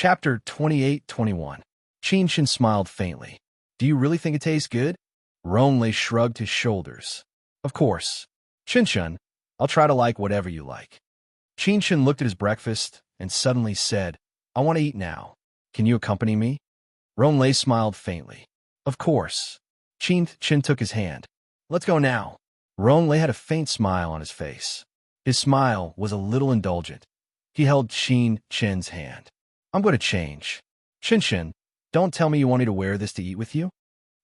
Chapter 28-21. Qin smiled faintly. Do you really think it tastes good? Ronlei shrugged his shoulders. Of course. Qin, I'll try to like whatever you like. Qin looked at his breakfast and suddenly said, I want to eat now. Can you accompany me? Ronlei smiled faintly. Of course. Qin took his hand. Let's go now. Ronlei had a faint smile on his face. His smile was a little indulgent. He held Qin's hand. I'm going to change. Qin, don't tell me you want me to wear this to eat with you?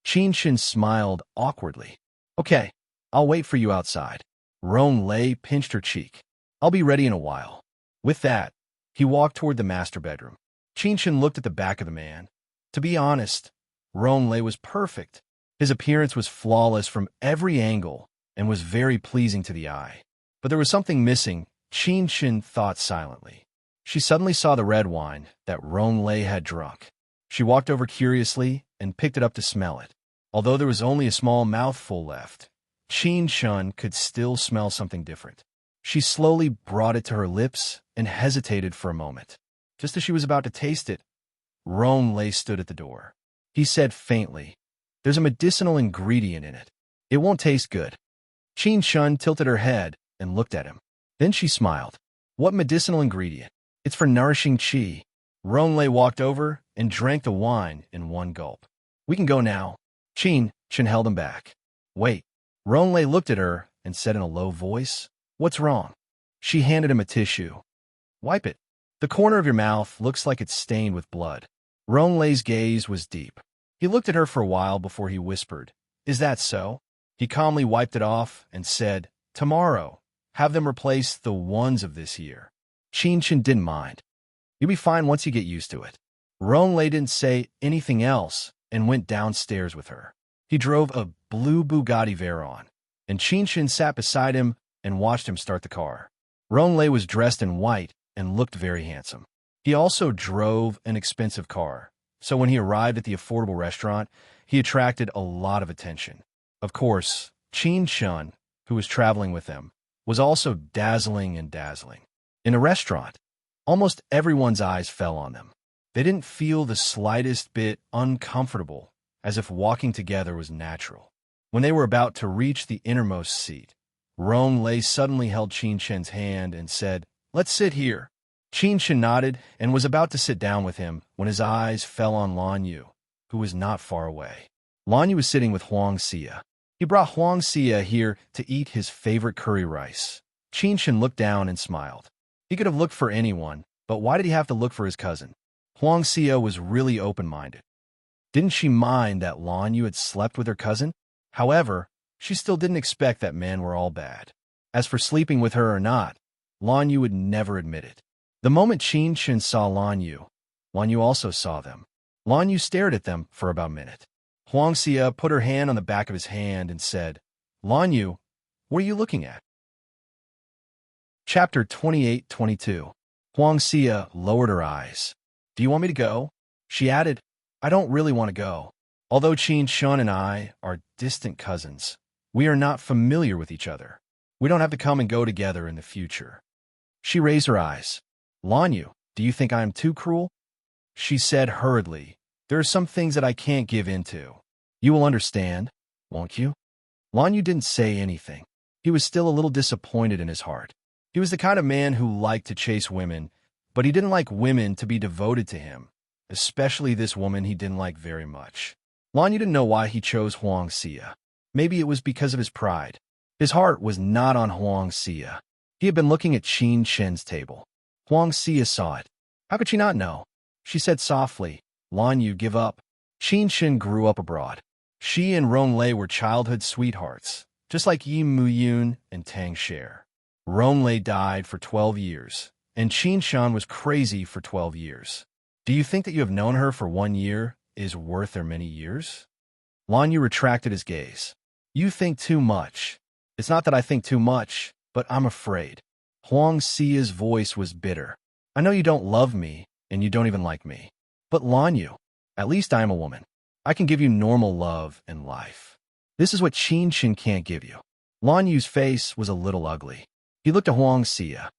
Qin smiled awkwardly. Okay, I'll wait for you outside. Ronlei pinched her cheek. I'll be ready in a while. With that, he walked toward the master bedroom. Qin looked at the back of the man. To be honest, Ronlei was perfect. His appearance was flawless from every angle and was very pleasing to the eye. But there was something missing, Qin thought silently. She suddenly saw the red wine that Ronlei had drunk. She walked over curiously and picked it up to smell it. Although there was only a small mouthful left, Qin could still smell something different. She slowly brought it to her lips and hesitated for a moment. Just as she was about to taste it, Ronlei stood at the door. He said faintly, There's a medicinal ingredient in it. It won't taste good. Qin tilted her head and looked at him. Then she smiled. What medicinal ingredient? It's for nourishing qi. Ronlei walked over and drank the wine in one gulp. We can go now. Qin held him back. Wait. Ronlei looked at her and said in a low voice, What's wrong? She handed him a tissue. Wipe it. The corner of your mouth looks like it's stained with blood. Ronlei's gaze was deep. He looked at her for a while before he whispered, Is that so? He calmly wiped it off and said, Tomorrow, have them replace the ones of this year. Qin didn't mind. You'll be fine once you get used to it. Ronlei didn't say anything else and went downstairs with her. He drove a blue Bugatti Veyron, and Qin sat beside him and watched him start the car. Ronlei was dressed in white and looked very handsome. He also drove an expensive car, so when he arrived at the affordable restaurant, he attracted a lot of attention. Of course, Qin, who was traveling with them, was also dazzling. In a restaurant, almost everyone's eyes fell on them. They didn't feel the slightest bit uncomfortable, as if walking together was natural. When they were about to reach the innermost seat, Ronlei suddenly held Qin's hand and said, Let's sit here. Qin nodded and was about to sit down with him when his eyes fell on Lan Yu, who was not far away. Lan Yu was sitting with Huang Xia. He brought Huang Xia here to eat his favorite curry rice. Qin looked down and smiled. He could have looked for anyone, but why did he have to look for his cousin? Huang Xia was really open-minded. Didn't she mind that Lan Yu had slept with her cousin? However, she still didn't expect that men were all bad. As for sleeping with her or not, Lan Yu would never admit it. The moment Qin saw Lan Yu also saw them. Lan Yu stared at them for about a minute. Huang Xia put her hand on the back of his hand and said, Lan Yu, what are you looking at? Chapter 28-22. Huang Xia lowered her eyes. Do you want me to go? She added, I don't really want to go. Although Qin and I are distant cousins, we are not familiar with each other. We don't have to come and go together in the future. She raised her eyes. Lan Yu, do you think I am too cruel? She said hurriedly, There are some things that I can't give in to. You will understand, won't you? Lan Yu didn't say anything. He was still a little disappointed in his heart. He was the kind of man who liked to chase women, but he didn't like women to be devoted to him, especially this woman he didn't like very much. Lan Yu didn't know why he chose Huang Xia. Maybe it was because of his pride. His heart was not on Huang Xia. He had been looking at Qin's table. Huang Xia saw it. How could she not know? She said softly, Lan Yu, give up. Qin grew up abroad. She and Ronlei were childhood sweethearts, just like Yi Muyun and Tang Sher. Ronlei died for 12 years, and Qin was crazy for 12 years. Do you think that you have known her for 1 year is worth their many years? Lan Yu retracted his gaze. You think too much. It's not that I think too much, but I'm afraid. Huang Xia's voice was bitter. I know you don't love me, and you don't even like me. But Lan Yu, at least I am a woman. I can give you normal love and life. This is what Qin can't give you. Lan Yu's face was a little ugly. He looked at Huang Xia.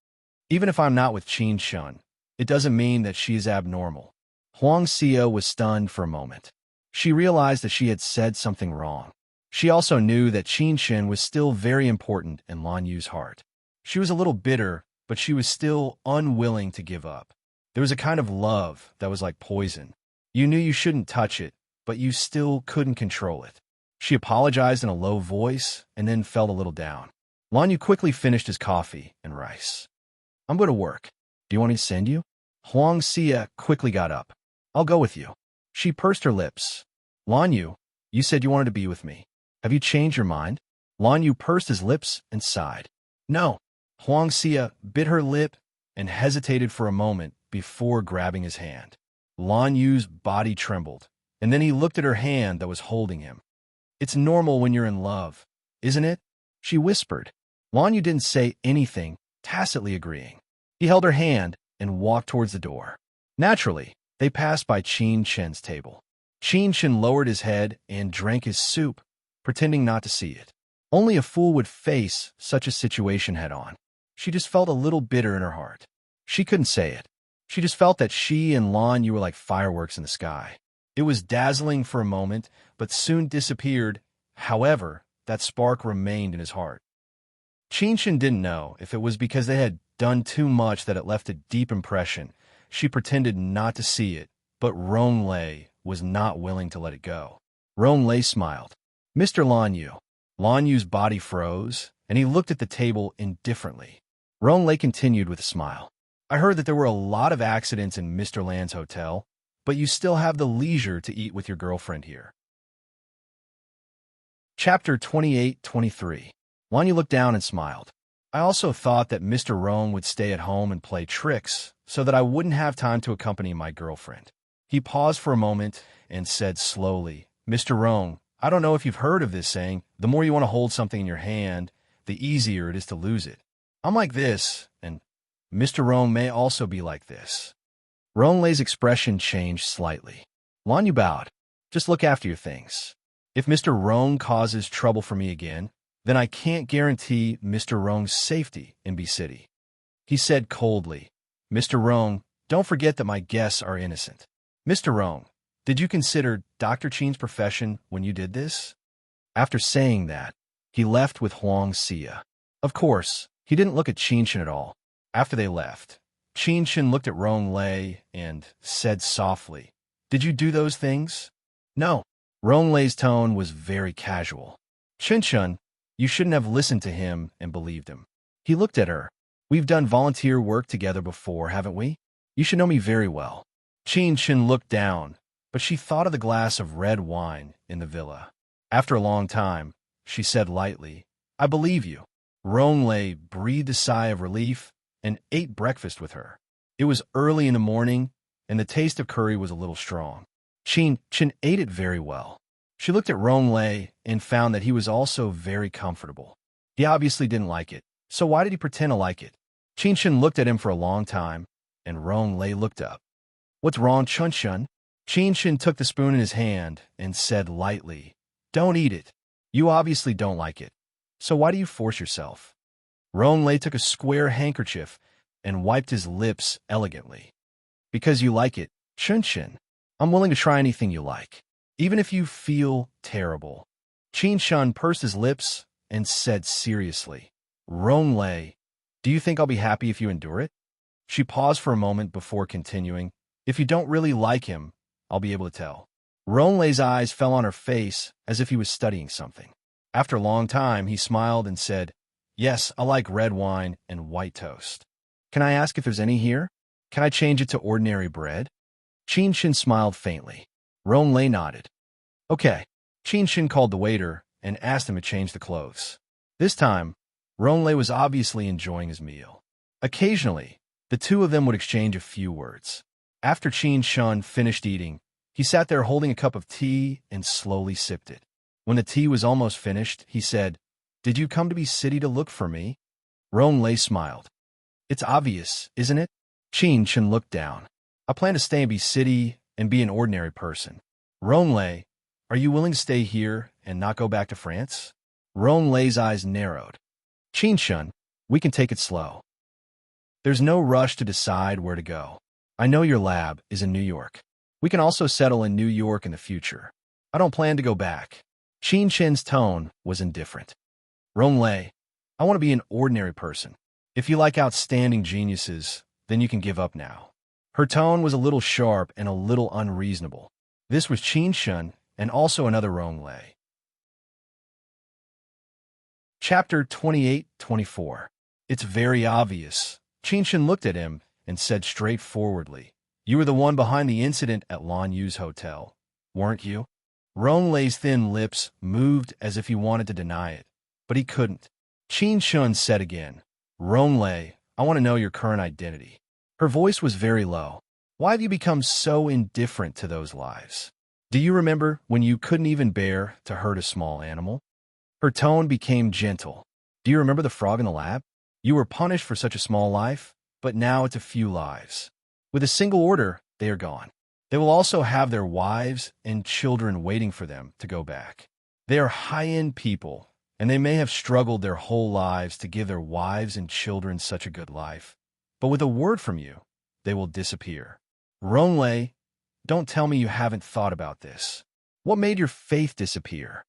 Even if I'm not with Qin, it doesn't mean that she is abnormal. Huang Xia was stunned for a moment. She realized that she had said something wrong. She also knew that Qin Shen was still very important in Lan Yu's heart. She was a little bitter, but she was still unwilling to give up. There was a kind of love that was like poison. You knew you shouldn't touch it, but you still couldn't control it. She apologized in a low voice and then felt a little down. Lan Yu quickly finished his coffee and rice. I'm going to work. Do you want me to send you? Huang Xia quickly got up. I'll go with you. She pursed her lips. Lan Yu, you said you wanted to be with me. Have you changed your mind? Lan Yu pursed his lips and sighed. No. Huang Xia bit her lip and hesitated for a moment before grabbing his hand. Lan Yu's body trembled, and then he looked at her hand that was holding him. It's normal when you're in love, isn't it? She whispered. Lan Yu didn't say anything, tacitly agreeing. He held her hand and walked towards the door. Naturally, they passed by Qin Shen's table. Qin Shen lowered his head and drank his soup, pretending not to see it. Only a fool would face such a situation head-on. She just felt a little bitter in her heart. She couldn't say it. She just felt that she and Lan Yu were like fireworks in the sky. It was dazzling for a moment, but soon disappeared. However, that spark remained in his heart. Qin Shen didn't know if it was because they had done too much that it left a deep impression. She pretended not to see it, but Rong Lei was not willing to let it go. Rong Lei smiled. Mr. Lan Yu. Lan Yu's body froze, and he looked at the table indifferently. Rong Lei continued with a smile. I heard that there were a lot of accidents in Mr. Lan's hotel, but you still have the leisure to eat with your girlfriend here. Chapter 28-23. Lan Yu looked down and smiled. I also thought that Mr. Rong would stay at home and play tricks so that I wouldn't have time to accompany my girlfriend. He paused for a moment and said slowly, Mr. Rong, I don't know if you've heard of this saying, the more you want to hold something in your hand, the easier it is to lose it. I'm like this, and Mr. Rong may also be like this. Rong Lei's expression changed slightly. Lan Yu bowed. Just look after your things. If Mr. Rong causes trouble for me again, then I can't guarantee Mr. Rong's safety in B City. He said coldly, Mr. Rong, don't forget that my guests are innocent. Mr. Rong, did you consider Dr. Qin's profession when you did this? After saying that, he left with Huang Xia. Of course, he didn't look at Qin Shen at all. After they left, Qin Shen looked at Rong Lei and said softly, Did you do those things? No. Rong Lei's tone was very casual. Qin Shen, you shouldn't have listened to him and believed him. He looked at her. We've done volunteer work together before, haven't we? You should know me very well. Qin Shen looked down, but she thought of the glass of red wine in the villa. After a long time, she said lightly, I believe you. Rong Lei breathed a sigh of relief and ate breakfast with her. It was early in the morning, and the taste of curry was a little strong. Qin Shen ate it very well. She looked at Rong Lei and found that he was also very comfortable. He obviously didn't like it, so why did he pretend to like it? Qin Shen looked at him for a long time, and Rong Lei looked up. What's wrong, Qin Shen? Qin Shen took the spoon in his hand and said lightly, Don't eat it. You obviously don't like it, so why do you force yourself? Rong Lei took a square handkerchief and wiped his lips elegantly. Because you like it, Qin Shen. I'm willing to try anything you like, even if you feel terrible. Qin Shen pursed his lips and said seriously, Rong Lei, do you think I'll be happy if you endure it? She paused for a moment before continuing, If you don't really like him, I'll be able to tell. Rong Lei's eyes fell on her face as if he was studying something. After a long time, he smiled and said, Yes, I like red wine and white toast. Can I ask if there's any here? Can I change it to ordinary bread? Qin Shen smiled faintly. Rong Lei nodded. Okay. Qin Shen called the waiter and asked him to change the clothes. This time, Rong Lei was obviously enjoying his meal. Occasionally, the two of them would exchange a few words. After Qin Shen finished eating, he sat there holding a cup of tea and slowly sipped it. When the tea was almost finished, he said, Did you come to B City to look for me? Rong Lei smiled. It's obvious, isn't it? Qin Shen looked down. I plan to stay in B City and be an ordinary person. Rong Lei, are you willing to stay here and not go back to France? Rong Lei's eyes narrowed. Qin Shen, we can take it slow. There's no rush to decide where to go. I know your lab is in New York. We can also settle in New York in the future. I don't plan to go back. Qin Chen's tone was indifferent. Ronglei, I want to be an ordinary person. If you like outstanding geniuses, then you can give up now. Her tone was a little sharp and a little unreasonable. This was Qin Shen and also another Ronglei. Chapter 28-24. It's very obvious. Qin Shen looked at him and said straightforwardly, "You were the one behind the incident at Lan Yu's hotel, weren't you?" Ronglei's thin lips moved as if he wanted to deny it, but he couldn't. Qin Shen said again, "Ronglei, I want to know your current identity." Her voice was very low. "Why have you become so indifferent to those lives? Do you remember when you couldn't even bear to hurt a small animal?" Her tone became gentle. "Do you remember the frog in the lab? You were punished for such a small life, but now it's a few lives. With a single order, they are gone. They will also have their wives and children waiting for them to go back. They are high-end people, and they may have struggled their whole lives to give their wives and children such a good life. But with a word from you, they will disappear. Ronglei, don't tell me you haven't thought about this. What made your faith disappear?"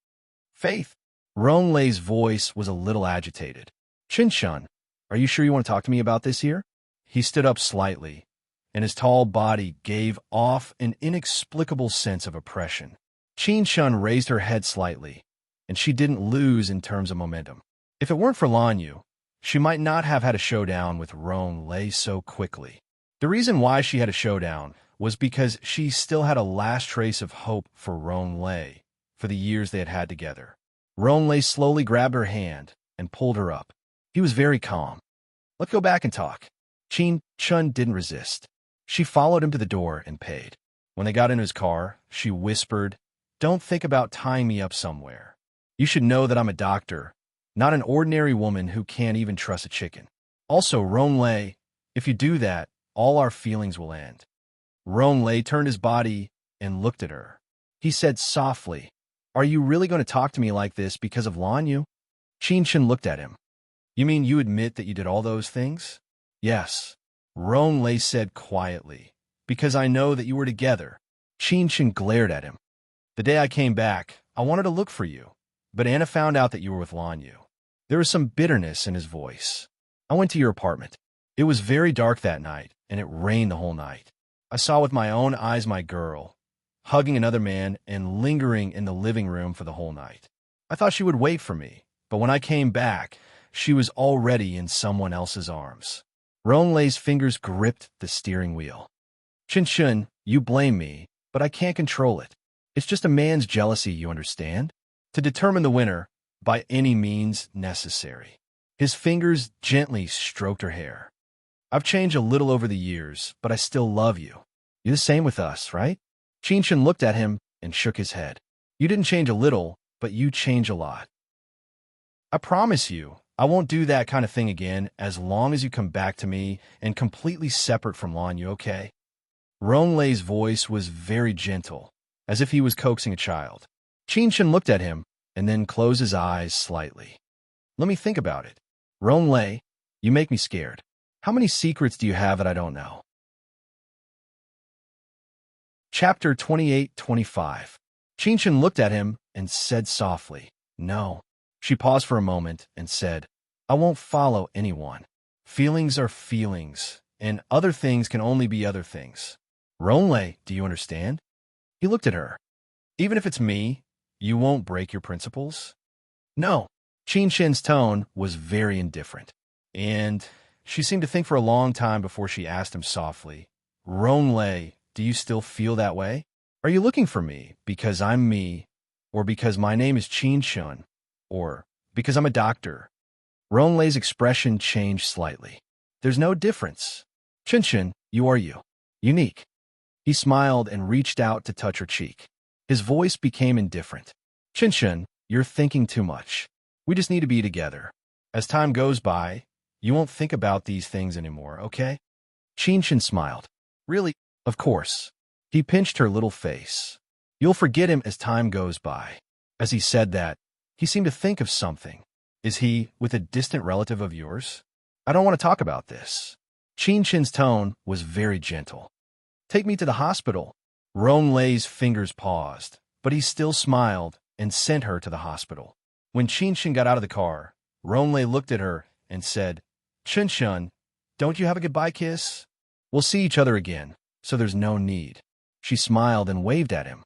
"Faith?" Ronglei's voice was a little agitated. "Qin Shen, are you sure you want to talk to me about this here?" He stood up slightly, and his tall body gave off an inexplicable sense of oppression. Qin Shen raised her head slightly, and she didn't lose in terms of momentum. If it weren't for Lan Yu, she might not have had a showdown with Ronglei so quickly. The reason why she had a showdown was because she still had a last trace of hope for Ronglei for the years they had had together. Ronglei slowly grabbed her hand and pulled her up. He was very calm. "Let's go back and talk." Qin Shen didn't resist. She followed him to the door and paid. When they got into his car, she whispered, "Don't think about tying me up somewhere. You should know that I'm a doctor, not an ordinary woman who can't even trust a chicken. Also, Ronglei, if you do that, all our feelings will end." Ronglei turned his body and looked at her. He said softly, "Are you really going to talk to me like this because of Lan Yu?" Qin Shen looked at him. "You mean you admit that you did all those things?" "Yes," Ronglei said quietly, "because I know that you were together." Qin Shen glared at him. "The day I came back, I wanted to look for you, but Anna found out that you were with Lan Yu." There was some bitterness in his voice. "I went to your apartment. It was very dark that night, and it rained the whole night. I saw with my own eyes my girl, hugging another man and lingering in the living room for the whole night. I thought she would wait for me, but when I came back, she was already in someone else's arms." Ronglei's fingers gripped the steering wheel. "Qin Shen, you blame me, but I can't control it. It's just a man's jealousy, you understand? To determine the winner, by any means necessary." His fingers gently stroked her hair. "I've changed a little over the years, but I still love you. You're the same with us, right?" Qin Shen looked at him and shook his head. "You didn't change a little, but you change a lot. I promise you, I won't do that kind of thing again as long as you come back to me and completely separate from Lan Yu, okay?" Ronglei's voice was very gentle, as if he was coaxing a child. Qin Shen looked at him and then closed his eyes slightly. "Let me think about it. Ronglei, you make me scared. How many secrets do you have that I don't know?" Chapter 28-25. Qin Shen looked at him and said softly, "No." She paused for a moment and said, "I won't follow anyone. Feelings are feelings, and other things can only be other things. Ronglei, do you understand?" He looked at her. "Even if it's me, you won't break your principles?" "No." Qin Shen's tone was very indifferent, and she seemed to think for a long time before she asked him softly, "Ronglei, do you still feel that way? Are you looking for me because I'm me, or because my name is Qin Shen, or because I'm a doctor?" Ronglei's expression changed slightly. "There's no difference. Qin Shen, you are you. Unique." He smiled and reached out to touch her cheek. His voice became indifferent. "Qin Shen, you're thinking too much. We just need to be together. As time goes by, you won't think about these things anymore, okay?" Qin Shen smiled. "Really? Of course." He pinched her little face. "You'll forget him as time goes by." As he said that, he seemed to think of something. "Is he with a distant relative of yours?" "I don't want to talk about this." Qin Shen's tone was very gentle. Take me to the hospital. Ronlei's fingers paused, but he still smiled and sent her to the hospital. When Qinshan got out of the car, Ronlei looked at her and said, Qinshan, don't you have a goodbye kiss? We'll see each other again, so there's no need. She smiled and waved at him.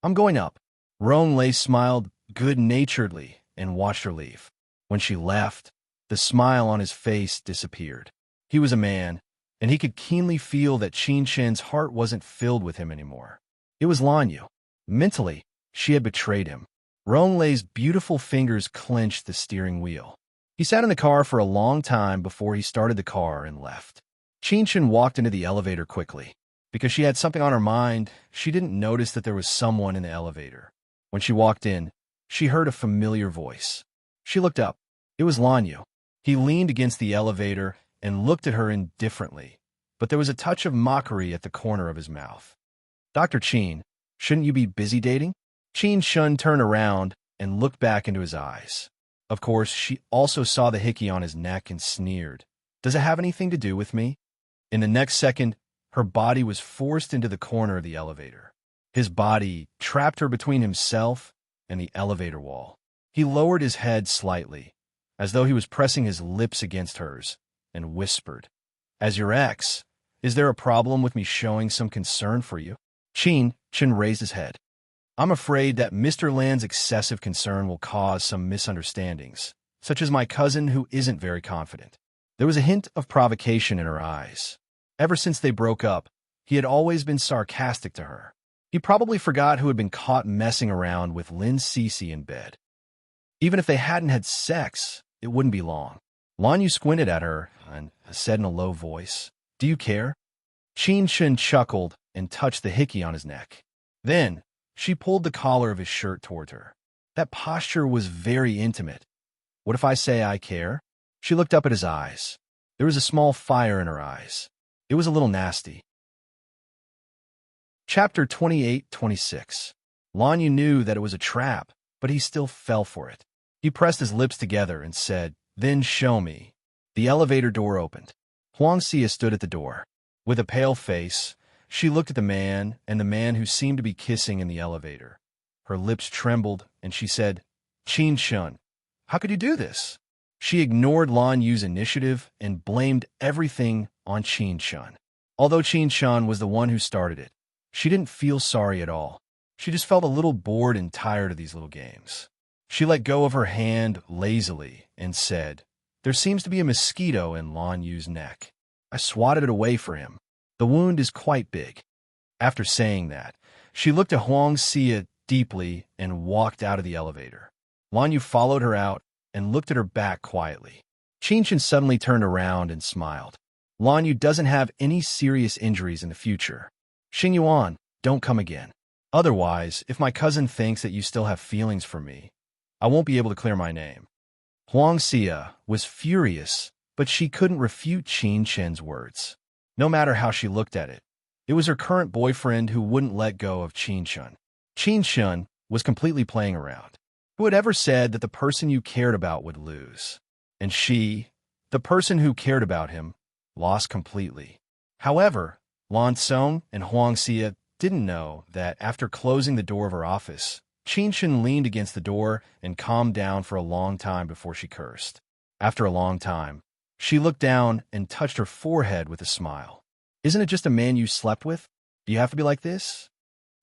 I'm going up. Ronlei smiled good-naturedly and watched her leave. When she left, the smile on his face disappeared. He was a man, and he could keenly feel that Qinshan's heart wasn't filled with him anymore. It was Lanyu. Mentally, she had betrayed him. Ronlei's beautiful fingers clenched the steering wheel. He sat in the car for a long time before he started the car and left. Qinshan walked into the elevator quickly. Because she had something on her mind, she didn't notice that there was someone in the elevator. When she walked in, she heard a familiar voice. She looked up. It was Lanyu. He leaned against the elevator and looked at her indifferently, but there was a touch of mockery at the corner of his mouth. Dr. Qin, shouldn't you be busy dating? Qinshan turned around and looked back into his eyes. Of course, she also saw the hickey on his neck and sneered. Does it have anything to do with me? In the next second, her body was forced into the corner of the elevator. His body trapped her between himself and the elevator wall. He lowered his head slightly, as though he was pressing his lips against hers, and whispered, As your ex, is there a problem with me showing some concern for you? Qin raised his head. I'm afraid that Mr. Lan's excessive concern will cause some misunderstandings, such as my cousin who isn't very confident. There was a hint of provocation in her eyes. Ever since they broke up, he had always been sarcastic to her. He probably forgot who had been caught messing around with Lin Cece in bed. Even if they hadn't had sex, it wouldn't be long. Lanyu squinted at her and said in a low voice, Do you care? Qinshan chuckled and touched the hickey on his neck. Then, she pulled the collar of his shirt toward her. That posture was very intimate. What if I say I care? She looked up at his eyes. There was a small fire in her eyes. It was a little nasty. Chapter 28-26. Lanyu knew that it was a trap, but he still fell for it. He pressed his lips together and said, Then show me. The elevator door opened. Huangxia stood at the door. With a pale face, she looked at the man and the man who seemed to be kissing in the elevator. Her lips trembled, and she said, Qinshan, how could you do this? She ignored Lanyu's initiative and blamed everything on Qinshan. Although Qinshan was the one who started it, she didn't feel sorry at all. She just felt a little bored and tired of these little games. She let go of her hand lazily and said, There seems to be a mosquito in Lanyu's neck. I swatted it away for him. The wound is quite big. After saying that, she looked at Huangxia deeply and walked out of the elevator. Lanyu followed her out and looked at her back quietly. Qinshan suddenly turned around and smiled. Lanyu doesn't have any serious injuries in the future. Xingyuan, don't come again. Otherwise, if my cousin thinks that you still have feelings for me, I won't be able to clear my name. Huangxia was furious, but she couldn't refute Qinshan's words. No matter how she looked at it, it was her current boyfriend who wouldn't let go of Qinshan. Qinshan was completely playing around. Who had ever said that the person you cared about would lose? And she, the person who cared about him, lost completely. However, Lan Song and Huangxia didn't know that after closing the door of her office, Qinshan leaned against the door and calmed down for a long time before she cursed. After a long time, she looked down and touched her forehead with a smile. Isn't it just a man you slept with? Do you have to be like this?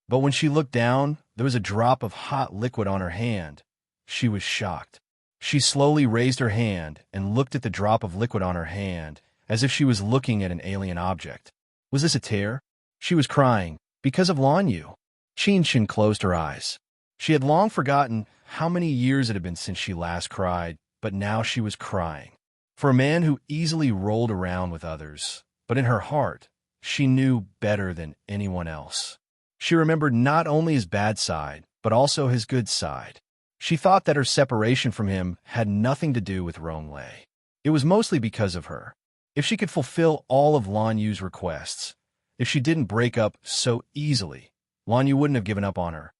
But when she looked down, there was a drop of hot liquid on her hand. She was shocked. She slowly raised her hand and looked at the drop of liquid on her hand as if she was looking at an alien object. Was this a tear? She was crying because of Lanyu. Qinshan closed her eyes. She had long forgotten how many years it had been since she last cried, but now she was crying. For a man who easily rolled around with others, but in her heart, she knew better than anyone else. She remembered not only his bad side, but also his good side. She thought that her separation from him had nothing to do with Ronglei. It was mostly because of her. If she could fulfill all of Lanyu's requests, if she didn't break up so easily, Lanyu wouldn't have given up on her.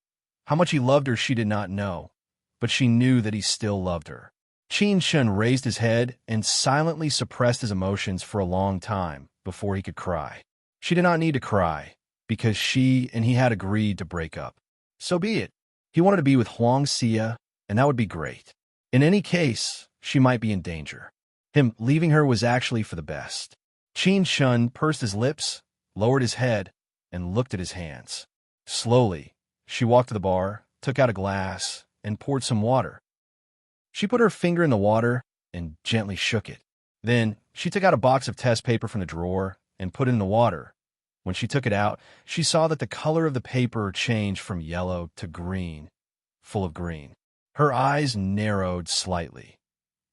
How much he loved her she did not know, but she knew that he still loved her. Qinshan raised his head and silently suppressed his emotions for a long time before he could cry. She did not need to cry. because she and he had agreed to break up. So be it. He wanted to be with Huang Xia, and that would be great. In any case, she might be in danger. Him leaving her was actually for the best. Qin Shun pursed his lips, lowered his head, and looked at his hands. Slowly, she walked to the bar, took out a glass, and poured some water. She put her finger in the water and gently shook it. Then, she took out a box of test paper from the drawer and put it in the water. When she took it out, she saw that the color of the paper changed from yellow to green, full of green. Her eyes narrowed slightly.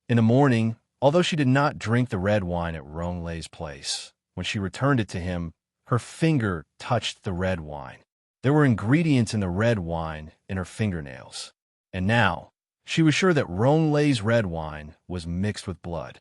In the morning, although she did not drink the red wine at Ronglei's place, when she returned it to him, her finger touched the red wine. There were ingredients in the red wine in her fingernails. And now, she was sure that Ronglei's red wine was mixed with blood.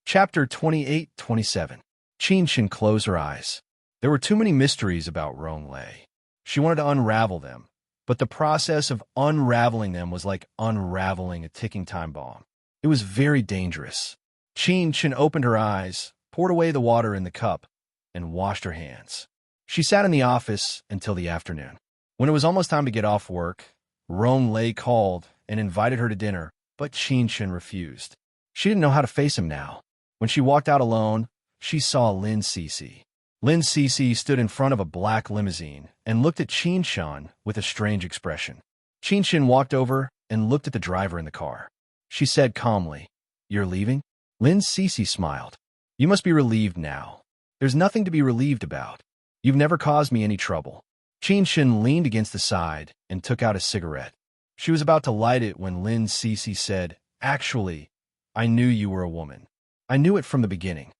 Chapter 28-27. Qin Shin closed her eyes. There were too many mysteries about Ronglei. She wanted to unravel them, but the process of unraveling them was like unraveling a ticking time bomb. It was very dangerous. Qin Shin opened her eyes, poured away the water in the cup, and washed her hands. She sat in the office until the afternoon. When it was almost time to get off work, Ronglei called and invited her to dinner, but Qin Shin refused. She didn't know how to face him now. When she walked out alone, she saw Lin Cece. Lin Cece stood in front of a black limousine and looked at Qin Shin with a strange expression. Qin Shin walked over and looked at the driver in the car. She said calmly, "You're leaving?" Lin Cece smiled. "You must be relieved now. There's nothing to be relieved about. You've never caused me any trouble." Qin Shin leaned against the side and took out a cigarette. She was about to light it when Lin Cece said, "Actually, I knew you were a woman. I knew it from the beginning."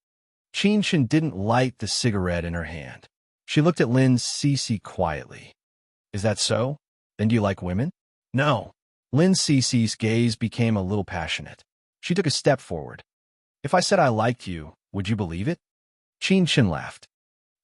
Qin Shin didn't light the cigarette in her hand. She looked at Lin Cece quietly. "Is that so? Then do you like women?" "No." Lin Cece's gaze became a little passionate. She took a step forward. "If I said I liked you, would you believe it?" Qin Shin laughed.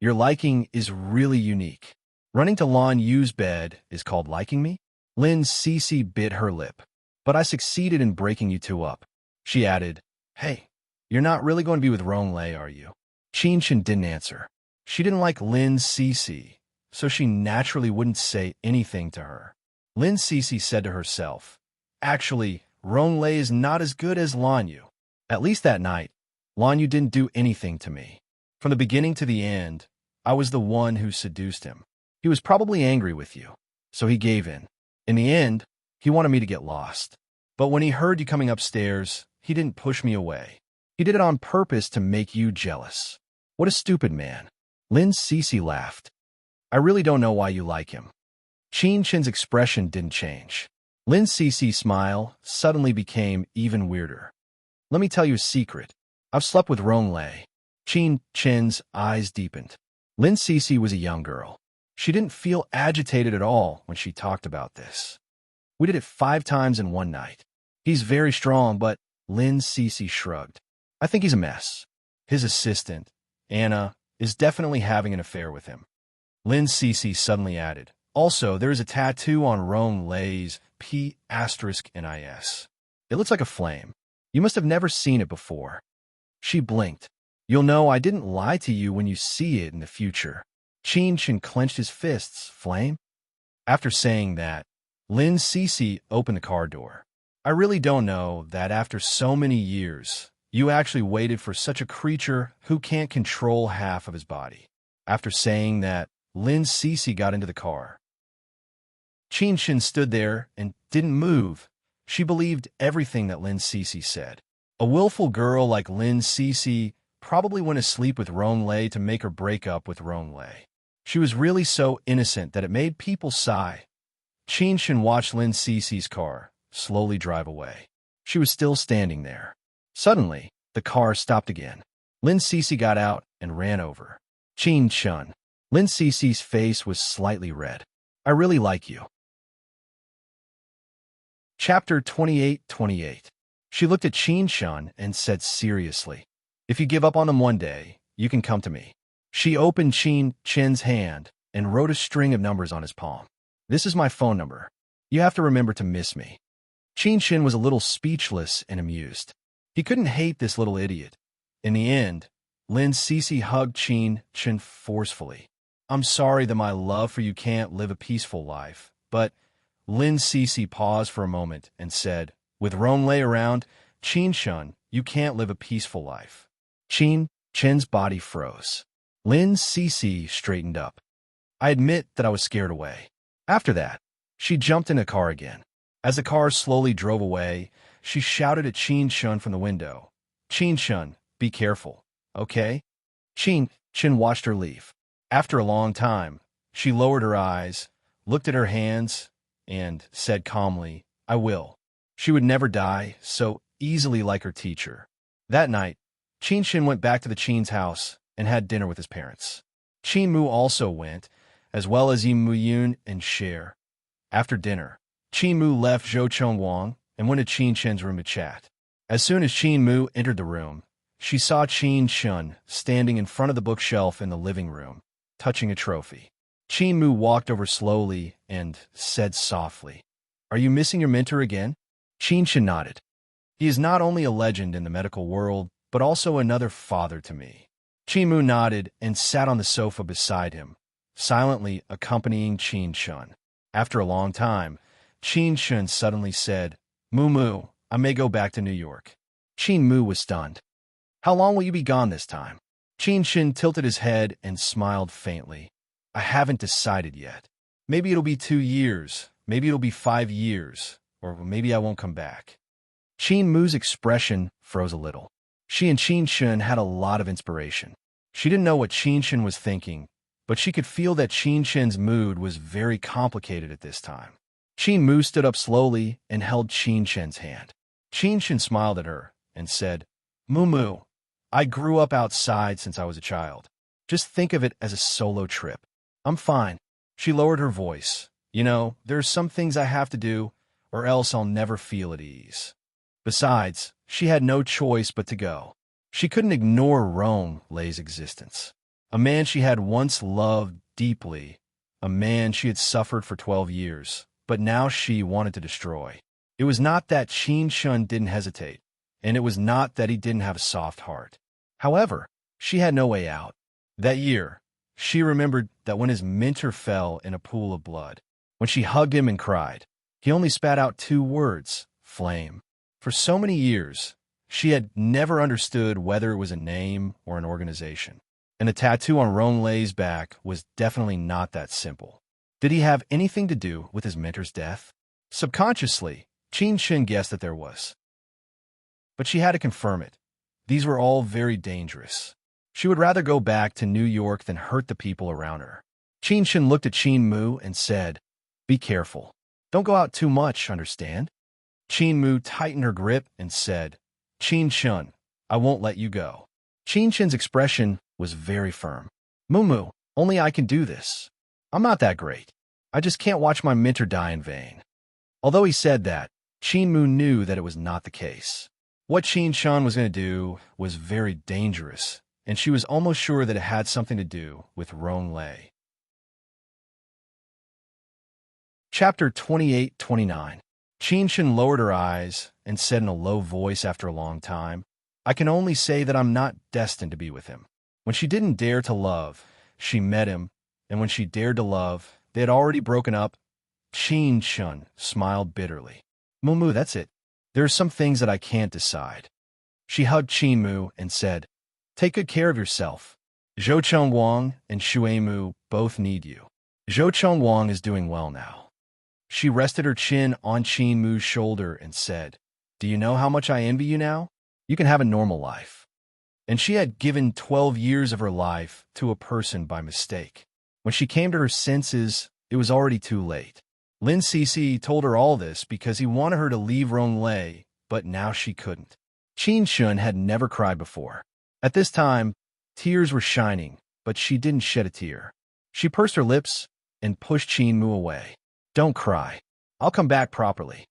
"Your liking is really unique. Running to Lan Yu's bed is called liking me?" Lin Cece bit her lip. "But I succeeded in breaking you two up." She added, "Hey, you're not really going to be with Ronglei, are you?" Qin Shin didn't answer. She didn't like Lin Cece, so she naturally wouldn't say anything to her. Lin Cece said to herself, "Actually, Ronglei is not as good as Lan Yu. At least that night, Lan Yu didn't do anything to me. From the beginning to the end, I was the one who seduced him. He was probably angry with you, so he gave in. In the end, he wanted me to get lost. But when he heard you coming upstairs, he didn't push me away. He did it on purpose to make you jealous. What a stupid man." Lin Cece laughed. "I really don't know why you like him." Qin Shin's expression didn't change. Lin Cece's smile suddenly became even weirder. "Let me tell you a secret. I've slept with Ronglei." Qin Shin's eyes deepened. Lin Cece was a young girl. She didn't feel agitated at all when she talked about this. "We did it 5 times in one night. He's very strong, but..." Lin Cece shrugged. "I think he's a mess. His assistant, Anna, is definitely having an affair with him." Lin Cece suddenly added, "Also, there is a tattoo on Ronglei's P***NIS. It looks like a flame. You must have never seen it before." She blinked. "You'll know I didn't lie to you when you see it in the future." Qin Shin clenched his fists. "Flame?" After saying that, Lin Cece opened the car door. "I really don't know that after so many years, you actually waited for such a creature who can't control half of his body." After saying that, Lin Cece got into the car. Qin Shin stood there and didn't move. She believed everything that Lin Cece said. A willful girl like Lin Cece probably went to sleep with Ronglei to make her break up with Ronglei. She was really so innocent that it made people sigh. Qin Shin watched Lin Cece's car slowly drive away. She was still standing there. Suddenly, the car stopped again. Lin Cece got out and ran over. "Qin Shin." Lin Cece's face was slightly red. "I really like you." Chapter 28-28. She looked at Qin Shin and said seriously, "If you give up on them one day, you can come to me." She opened Qin Shin's hand and wrote a string of numbers on his palm. "This is my phone number. You have to remember to miss me." Qin Shin was a little speechless and amused. He couldn't hate this little idiot. In the end, Lin Cece hugged Qin Chen forcefully. I'm sorry that my love for you can't live a peaceful life, but Lin Cece paused for a moment and said, with Ronglei around, Qin Chen, you can't live a peaceful life. Qin Chen's body froze. Lin Cece straightened up. I admit that I was scared away. After that, she jumped in a car again. As the car slowly drove away, she shouted at Qin Chen from the window. Qin Chen, be careful, okay? Qin Chen watched her leave. After a long time, she lowered her eyes, looked at her hands, and said calmly, I will. She would never die so easily like her teacher. That night, Qin Chen went back to the Qin's house and had dinner with his parents. Qin Mu also went, as well as Yi Mu Yun and Cher. After dinner, Qin Mu left Zhou Chongwang and went to Qin Chen's room to chat. As soon as Qin Mu entered the room, she saw Qin Chen standing in front of the bookshelf in the living room, touching a trophy. Qin Mu walked over slowly and said softly, Are you missing your mentor again? Qin Chen nodded. He is not only a legend in the medical world, but also another father to me. Qin Mu nodded and sat on the sofa beside him, silently accompanying Qin Chen. After a long time, Qin Chen suddenly said, Mu, I may go back to New York. Qin Mu was stunned. How long will you be gone this time? Qin Chen tilted his head and smiled faintly. I haven't decided yet. Maybe it'll be 2 years, maybe it'll be 5 years, or maybe I won't come back. Qin Mu's expression froze a little. She and Qin Chen had a lot of inspiration. She didn't know what Qin Chen was thinking, but she could feel that Qin Chen's mood was very complicated at this time. Qin Mu stood up slowly and held Qin Chen's hand. Qin Chen smiled at her and said, Mu, I grew up outside since I was a child. Just think of it as a solo trip. I'm fine. She lowered her voice. You know, there are some things I have to do, or else I'll never feel at ease. Besides, she had no choice but to go. She couldn't ignore Ronglai's existence. A man she had once loved deeply, a man she had suffered for 12 years, but now she wanted to destroy. It was not that Qin Chen didn't hesitate, and it was not that he didn't have a soft heart. However, she had no way out. That year, she remembered that when his mentor fell in a pool of blood, when she hugged him and cried, he only spat out 2 words, flame. For so many years, she had never understood whether it was a name or an organization. And the tattoo on Ronglai's back was definitely not that simple. Did he have anything to do with his mentor's death? Subconsciously, Qin Chen guessed that there was. But she had to confirm it. These were all very dangerous. She would rather go back to New York than hurt the people around her. Qin Chen looked at Qin Mu and said, Be careful. Don't go out too much, understand? Qin Mu tightened her grip and said, Qin Chen, I won't let you go. Qin Chen's expression was very firm. Mu, only I can do this. I'm not that great. I just can't watch my mentor die in vain. Although he said that, Qin Mu knew that it was not the case. What Qin Chen was going to do was very dangerous, and she was almost sure that it had something to do with Ronglai. Chapter 28-29. Qin Chen lowered her eyes and said in a low voice after a long time, I can only say that I'm not destined to be with him. When she didn't dare to love, she met him, and when she dared to love, they had already broken up. Qin Chen smiled bitterly. Mu, that's it. There are some things that I can't decide. She hugged Qin Mu and said, Take good care of yourself. Zhou Chongwang and Xue Mu both need you. Zhou Chongwang is doing well now. She rested her chin on Qin Mu's shoulder and said, Do you know how much I envy you now? You can have a normal life. And she had given 12 years of her life to a person by mistake. When she came to her senses, it was already too late. Lin Cece told her all this because he wanted her to leave Ronglai, but now she couldn't. Qin Chen had never cried before. At this time, tears were shining, but she didn't shed a tear. She pursed her lips and pushed Qin Mu away. Don't cry. I'll come back properly.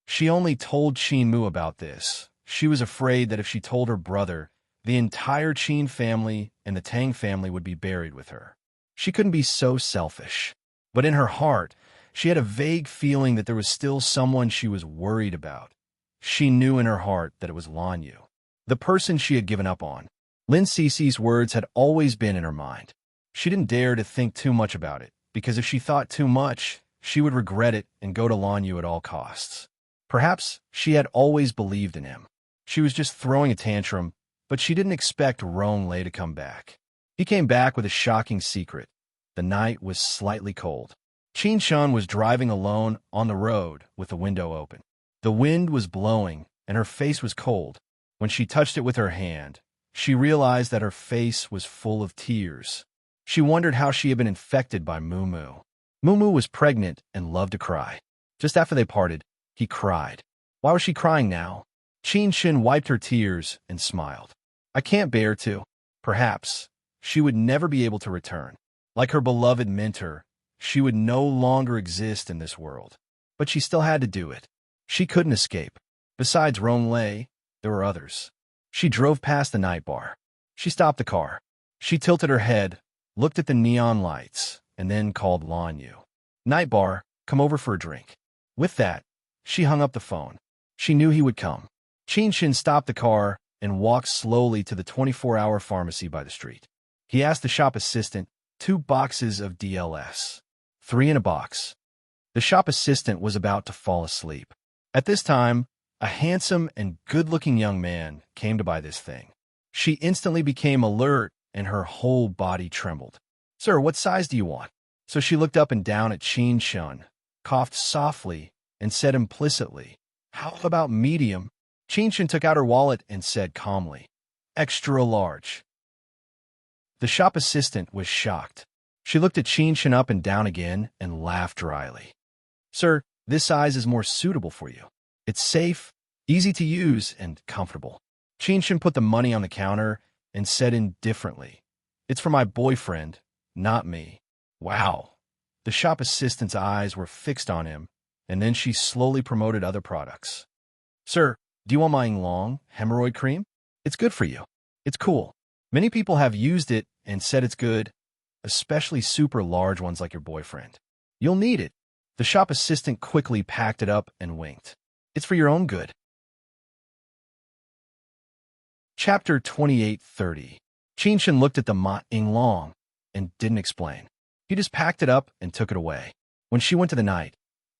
She only told Qin Mu about this. She was afraid that if she told her brother, the entire Qin family and the Tang family would be buried with her. She couldn't be so selfish. But in her heart, she had a vague feeling that there was still someone she was worried about. She knew in her heart that it was Lanyu, the person she had given up on. Lin Cece's words had always been in her mind. She didn't dare to think too much about it, because if she thought too much, she would regret it and go to Lan Yu at all costs. Perhaps she had always believed in him. She was just throwing a tantrum, but she didn't expect Rong Lei to come back. He came back with a shocking secret. The night was slightly cold. Qin Shun was driving alone on the road with the window open. The wind was blowing, and her face was cold. When she touched it with her hand, she realized that her face was full of tears. She wondered how she had been infected by Mumu. Mumu was pregnant and loved to cry. Just after they parted, he cried. Why was she crying now? Qin Shun wiped her tears and smiled. I can't bear to. Perhaps she would never be able to return. Like her beloved mentor, she would no longer exist in this world. But she still had to do it. She couldn't escape. Besides Rong Lei, there were others. She drove past the night bar. She stopped the car. She tilted her head, looked at the neon lights, and then called Lan Yu. Night bar, come over for a drink. With that, she hung up the phone. She knew he would come. Qin Shun stopped the car and walked slowly to the 24-hour pharmacy by the street. He asked the shop assistant, 2 boxes of DLS. 3 in a box. The shop assistant was about to fall asleep. At this time, a handsome and good-looking young man came to buy this thing. She instantly became alert and her whole body trembled. Sir, what size do you want? So she looked up and down at Qin Shun, coughed softly, and said implicitly, How about medium? Qin Shun took out her wallet and said calmly, Extra large. The shop assistant was shocked. She looked at Qin Shun up and down again and laughed dryly. Sir, this size is more suitable for you. It's safe, easy to use, and comfortable. Qin Shun put the money on the counter and said indifferently, It's for my boyfriend, not me. Wow. The shop assistant's eyes were fixed on him, and then she slowly promoted other products. Sir, do you want my long hemorrhoid cream? It's good for you. It's cool. Many people have used it and said it's good, especially super large ones like your boyfriend. You'll need it. The shop assistant quickly packed it up and winked. It's for your own good. Chapter 28:30. Qin Shun looked at the Ma Ying Long and didn't explain. He just packed it up and took it away. When she went to the night,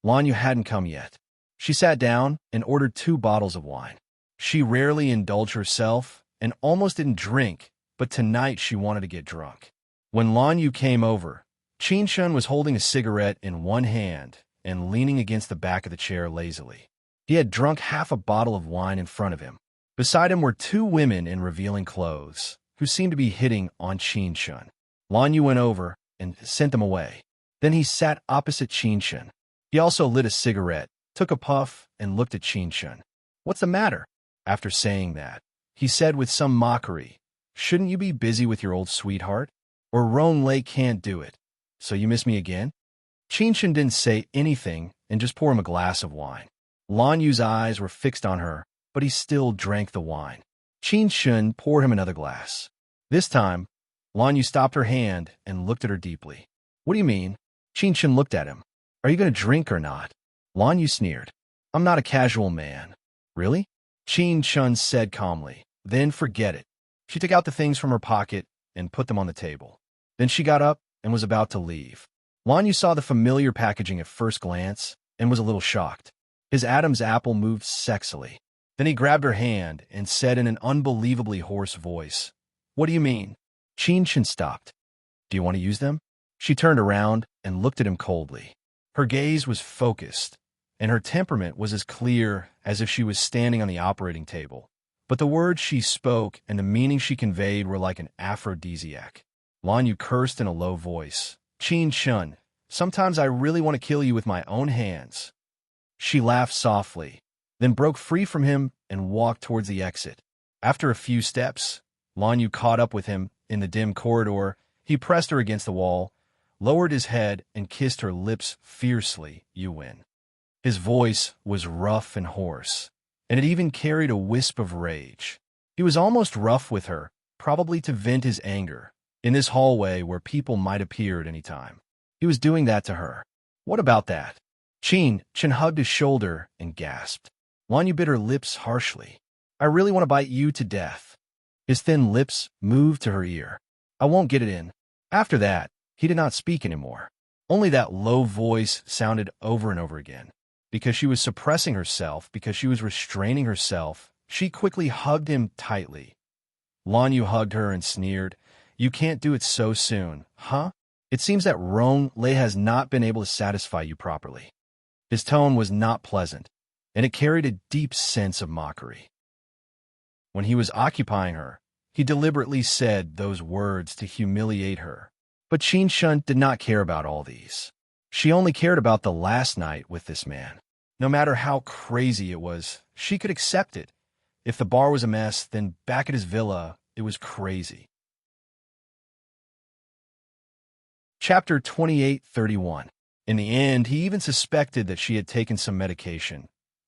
Lan Yu hadn't come yet. She sat down and ordered 2 bottles of wine. She rarely indulged herself and almost didn't drink, but tonight she wanted to get drunk. When Lan Yu came over, Qin Shun was holding a cigarette in one hand and leaning against the back of the chair lazily. He had drunk half a bottle of wine in front of him. Beside him were 2 women in revealing clothes, who seemed to be hitting on Qin Shun. Lan Yu went over and sent them away. Then he sat opposite Qin Shun. He also lit a cigarette, took a puff, and looked at Qin Shun. What's the matter? After saying that, he said with some mockery, Shouldn't you be busy with your old sweetheart? Or Rong Lei can't do it. So you miss me again? Qin Shun didn't say anything and just poured him a glass of wine. Lan Yu's eyes were fixed on her, but he still drank the wine. Qin Shun poured him another glass. This time, Lan Yu stopped her hand and looked at her deeply. What do you mean? Qin Shun looked at him. Are you going to drink or not? Lan Yu sneered. I'm not a casual man. Really? Qin Shun said calmly. Then forget it. She took out the things from her pocket and put them on the table. Then she got up and was about to leave. Lan Yu saw the familiar packaging at first glance and was a little shocked. His Adam's apple moved sexily. Then he grabbed her hand and said in an unbelievably hoarse voice, What do you mean? Qin Shun stopped. Do you want to use them? She turned around and looked at him coldly. Her gaze was focused, and her temperament was as clear as if she was standing on the operating table. But the words she spoke and the meaning she conveyed were like an aphrodisiac. Lan Yu cursed in a low voice. Qin Shun, sometimes I really want to kill you with my own hands. She laughed softly, then broke free from him and walked towards the exit. After a few steps, Lan Yu caught up with him in the dim corridor. He pressed her against the wall, lowered his head, and kissed her lips fiercely. You win. His voice was rough and hoarse, and it even carried a wisp of rage. He was almost rough with her, probably to vent his anger, in this hallway where people might appear at any time. He was doing that to her. What about that? Qin hugged his shoulder and gasped. Lan Yu bit her lips harshly. I really want to bite you to death. His thin lips moved to her ear. I won't get it in. After that, he did not speak anymore. Only that low voice sounded over and over again. Because she was suppressing herself, because she was restraining herself, she quickly hugged him tightly. Lanyu hugged her and sneered, You can't do it so soon, huh? It seems that Rong-lei has not been able to satisfy you properly. His tone was not pleasant, and it carried a deep sense of mockery. When he was occupying her, he deliberately said those words to humiliate her. But Qin Shun did not care about all these. She only cared about the last night with this man. No matter how crazy it was, she could accept it. If the bar was a mess, then back at his villa, it was crazy. Chapter 28:31. In the end, he even suspected that she had taken some medication.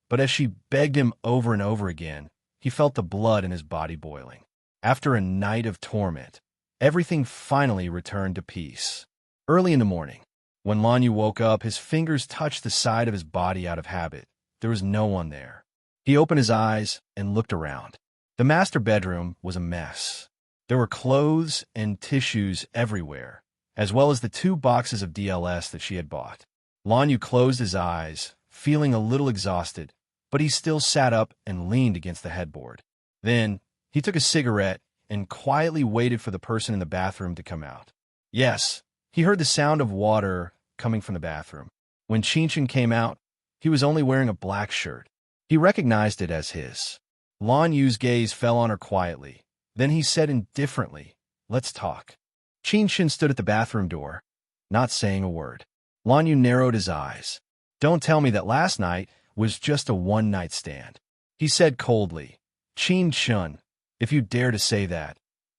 But as she begged him over and over again, he felt the blood in his body boiling. After a night of torment, everything finally returned to peace. Early in the morning, when Lanyu woke up, his fingers touched the side of his body out of habit. There was no one there. He opened his eyes and looked around. The master bedroom was a mess. There were clothes and tissues everywhere, as well as the 2 boxes of DLS that she had bought. Lanyu closed his eyes, feeling a little exhausted, but he still sat up and leaned against the headboard. Then, he took a cigarette and quietly waited for the person in the bathroom to come out. Yes, he heard the sound of water coming from the bathroom. When Qin came out, he was only wearing a black shirt. He recognized it as his. Lan Yu's gaze fell on her quietly. Then he said indifferently, Let's talk. Qin stood at the bathroom door, not saying a word. Lan Yu narrowed his eyes. Don't tell me that last night was just a one-night stand. He said coldly, Qin, if you dare to say that,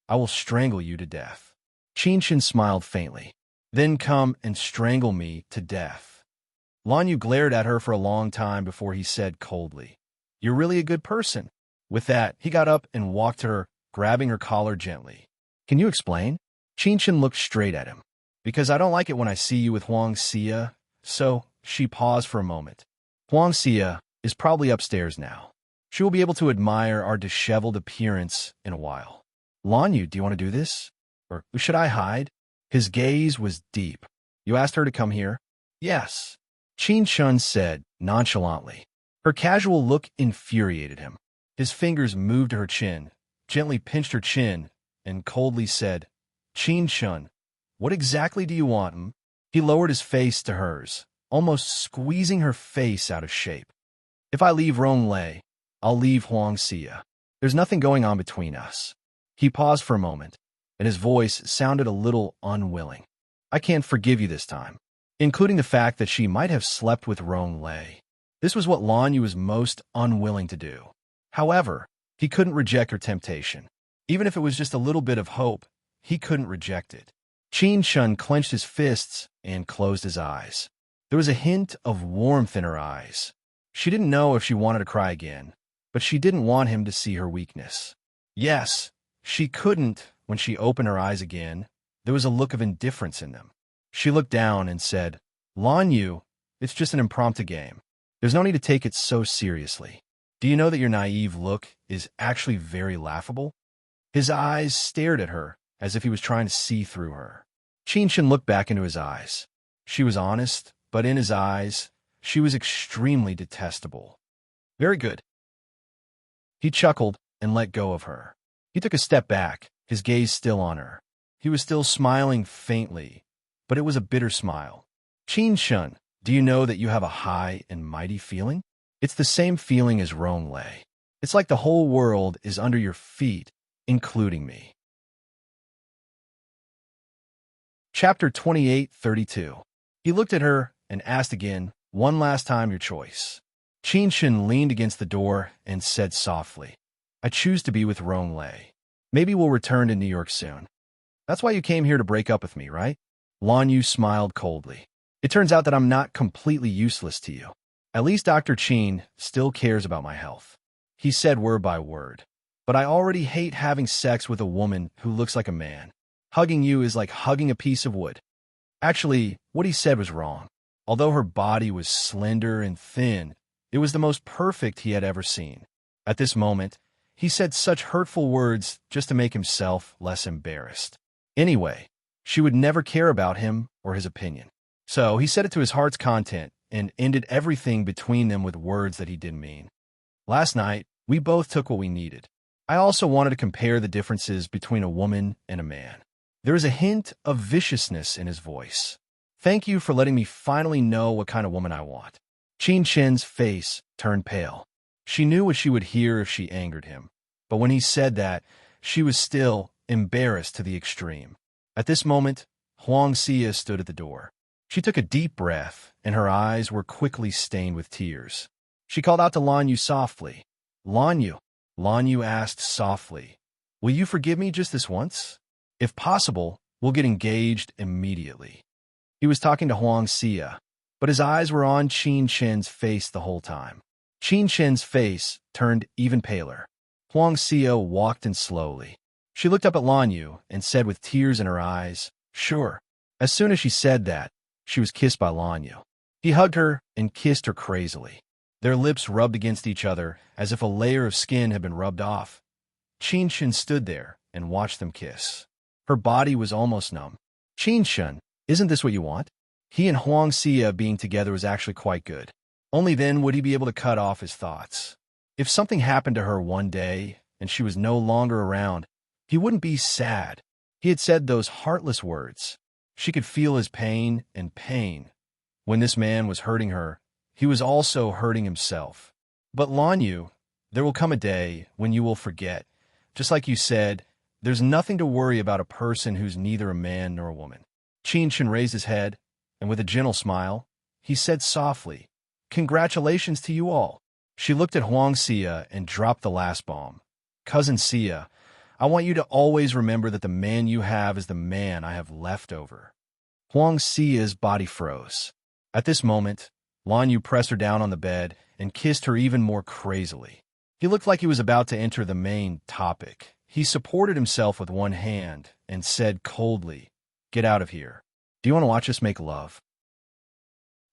I will strangle you to death. Qin smiled faintly. Then come and strangle me to death. Lan Yu glared at her for a long time before he said coldly, You're really a good person. With that, he got up and walked to her, grabbing her collar gently. Can you explain? Qin looked straight at him. Because I don't like it when I see you with Huang Xia. So, she paused for a moment. Huang Xia is probably upstairs now. She will be able to admire our disheveled appearance in a while. Lan Yu, do you want to do this? Or should I hide? His gaze was deep. You asked her to come here? Yes. Qin said nonchalantly. Her casual look infuriated him. His fingers moved to her chin, gently pinched her chin, and coldly said, Qin, what exactly do you want? He lowered his face to hers, almost squeezing her face out of shape. If I leave Rong-lei, I'll leave Huang Xia. There's nothing going on between us. He paused for a moment, and his voice sounded a little unwilling. I can't forgive you this time, including the fact that she might have slept with Rong-lei. This was what Lan Yu was most unwilling to do. However, he couldn't reject her temptation. Even if it was just a little bit of hope, he couldn't reject it. Qin clenched his fists and closed his eyes. There was a hint of warmth in her eyes. She didn't know if she wanted to cry again, but she didn't want him to see her weakness. Yes, she couldn't. When she opened her eyes again, there was a look of indifference in them. She looked down and said, Lan Yu, it's just an impromptu game. There's no need to take it so seriously. Do you know that your naive look is actually very laughable? His eyes stared at her as if he was trying to see through her. Qin looked back into his eyes. She was honest, but in his eyes, she was extremely detestable. Very good. He chuckled and let go of her. He took a step back, his gaze still on her. He was still smiling faintly, but it was a bitter smile. Qin, do you know that you have a high and mighty feeling? It's the same feeling as Rong-lei. It's like the whole world is under your feet, including me. Chapter 28:32. He looked at her and asked again, one last time your choice. Qin leaned against the door and said softly, I choose to be with Rong-lei. Maybe we'll return to New York soon. That's why you came here to break up with me, right? Lan Yu smiled coldly. It turns out that I'm not completely useless to you. At least Dr. Qin still cares about my health. He said word by word. But I already hate having sex with a woman who looks like a man. Hugging you is like hugging a piece of wood. Actually, what he said was wrong. Although her body was slender and thin, it was the most perfect he had ever seen. At this moment, He said such hurtful words just to make himself less embarrassed. Anyway, she would never care about him or his opinion. So he said it to his heart's content and ended everything between them with words that he didn't mean. Last night, we both took what we needed. I also wanted to compare the differences between a woman and a man. There is a hint of viciousness in his voice. Thank you for letting me finally know what kind of woman I want. Qin Shen's face turned pale. She knew what she would hear if she angered him. But when he said that, she was still embarrassed to the extreme. At this moment, Huang Xia stood at the door. She took a deep breath, and her eyes were quickly stained with tears. She called out to Lan Yu softly. Lan Yu. Lan Yu asked softly, will you forgive me just this once? If possible, we'll get engaged immediately. He was talking to Huang Xia, but his eyes were on Qin Shen's face the whole time. Qin Shen's face turned even paler. Huang Xia walked in slowly. She looked up at Lan Yu and said with tears in her eyes, sure. As soon as she said that, she was kissed by Lan Yu. He hugged her and kissed her crazily. Their lips rubbed against each other as if a layer of skin had been rubbed off. Qin Shen stood there and watched them kiss. Her body was almost numb. Qin Shen, isn't this what you want? He and Huang Xia being together was actually quite good. Only then would he be able to cut off his thoughts. If something happened to her one day and she was no longer around, he wouldn't be sad. He had said those heartless words. She could feel his pain and pain. When this man was hurting her, he was also hurting himself. But Lan Yu, there will come a day when you will forget. Just like you said, there's nothing to worry about a person who's neither a man nor a woman. Qin Shen raised his head, and with a gentle smile, he said softly, congratulations to you all. She looked at Huang Xia and dropped the last bomb. Cousin Xia, I want you to always remember that the man you have is the man I have left over. Huang Xia's body froze. At this moment, Lan Yu pressed her down on the bed and kissed her even more crazily. He looked like he was about to enter the main topic. He supported himself with one hand and said coldly, get out of here. Do you want to watch us make love?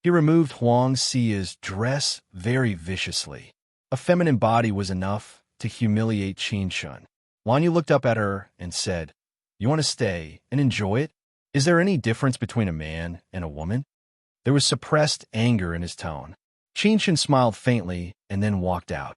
He removed Huang Xia's dress very viciously. A feminine body was enough to humiliate Qin Shen. Lan Yu looked up at her and said, you want to stay and enjoy it? Is there any difference between a man and a woman? There was suppressed anger in his tone. Qin Shen smiled faintly and then walked out.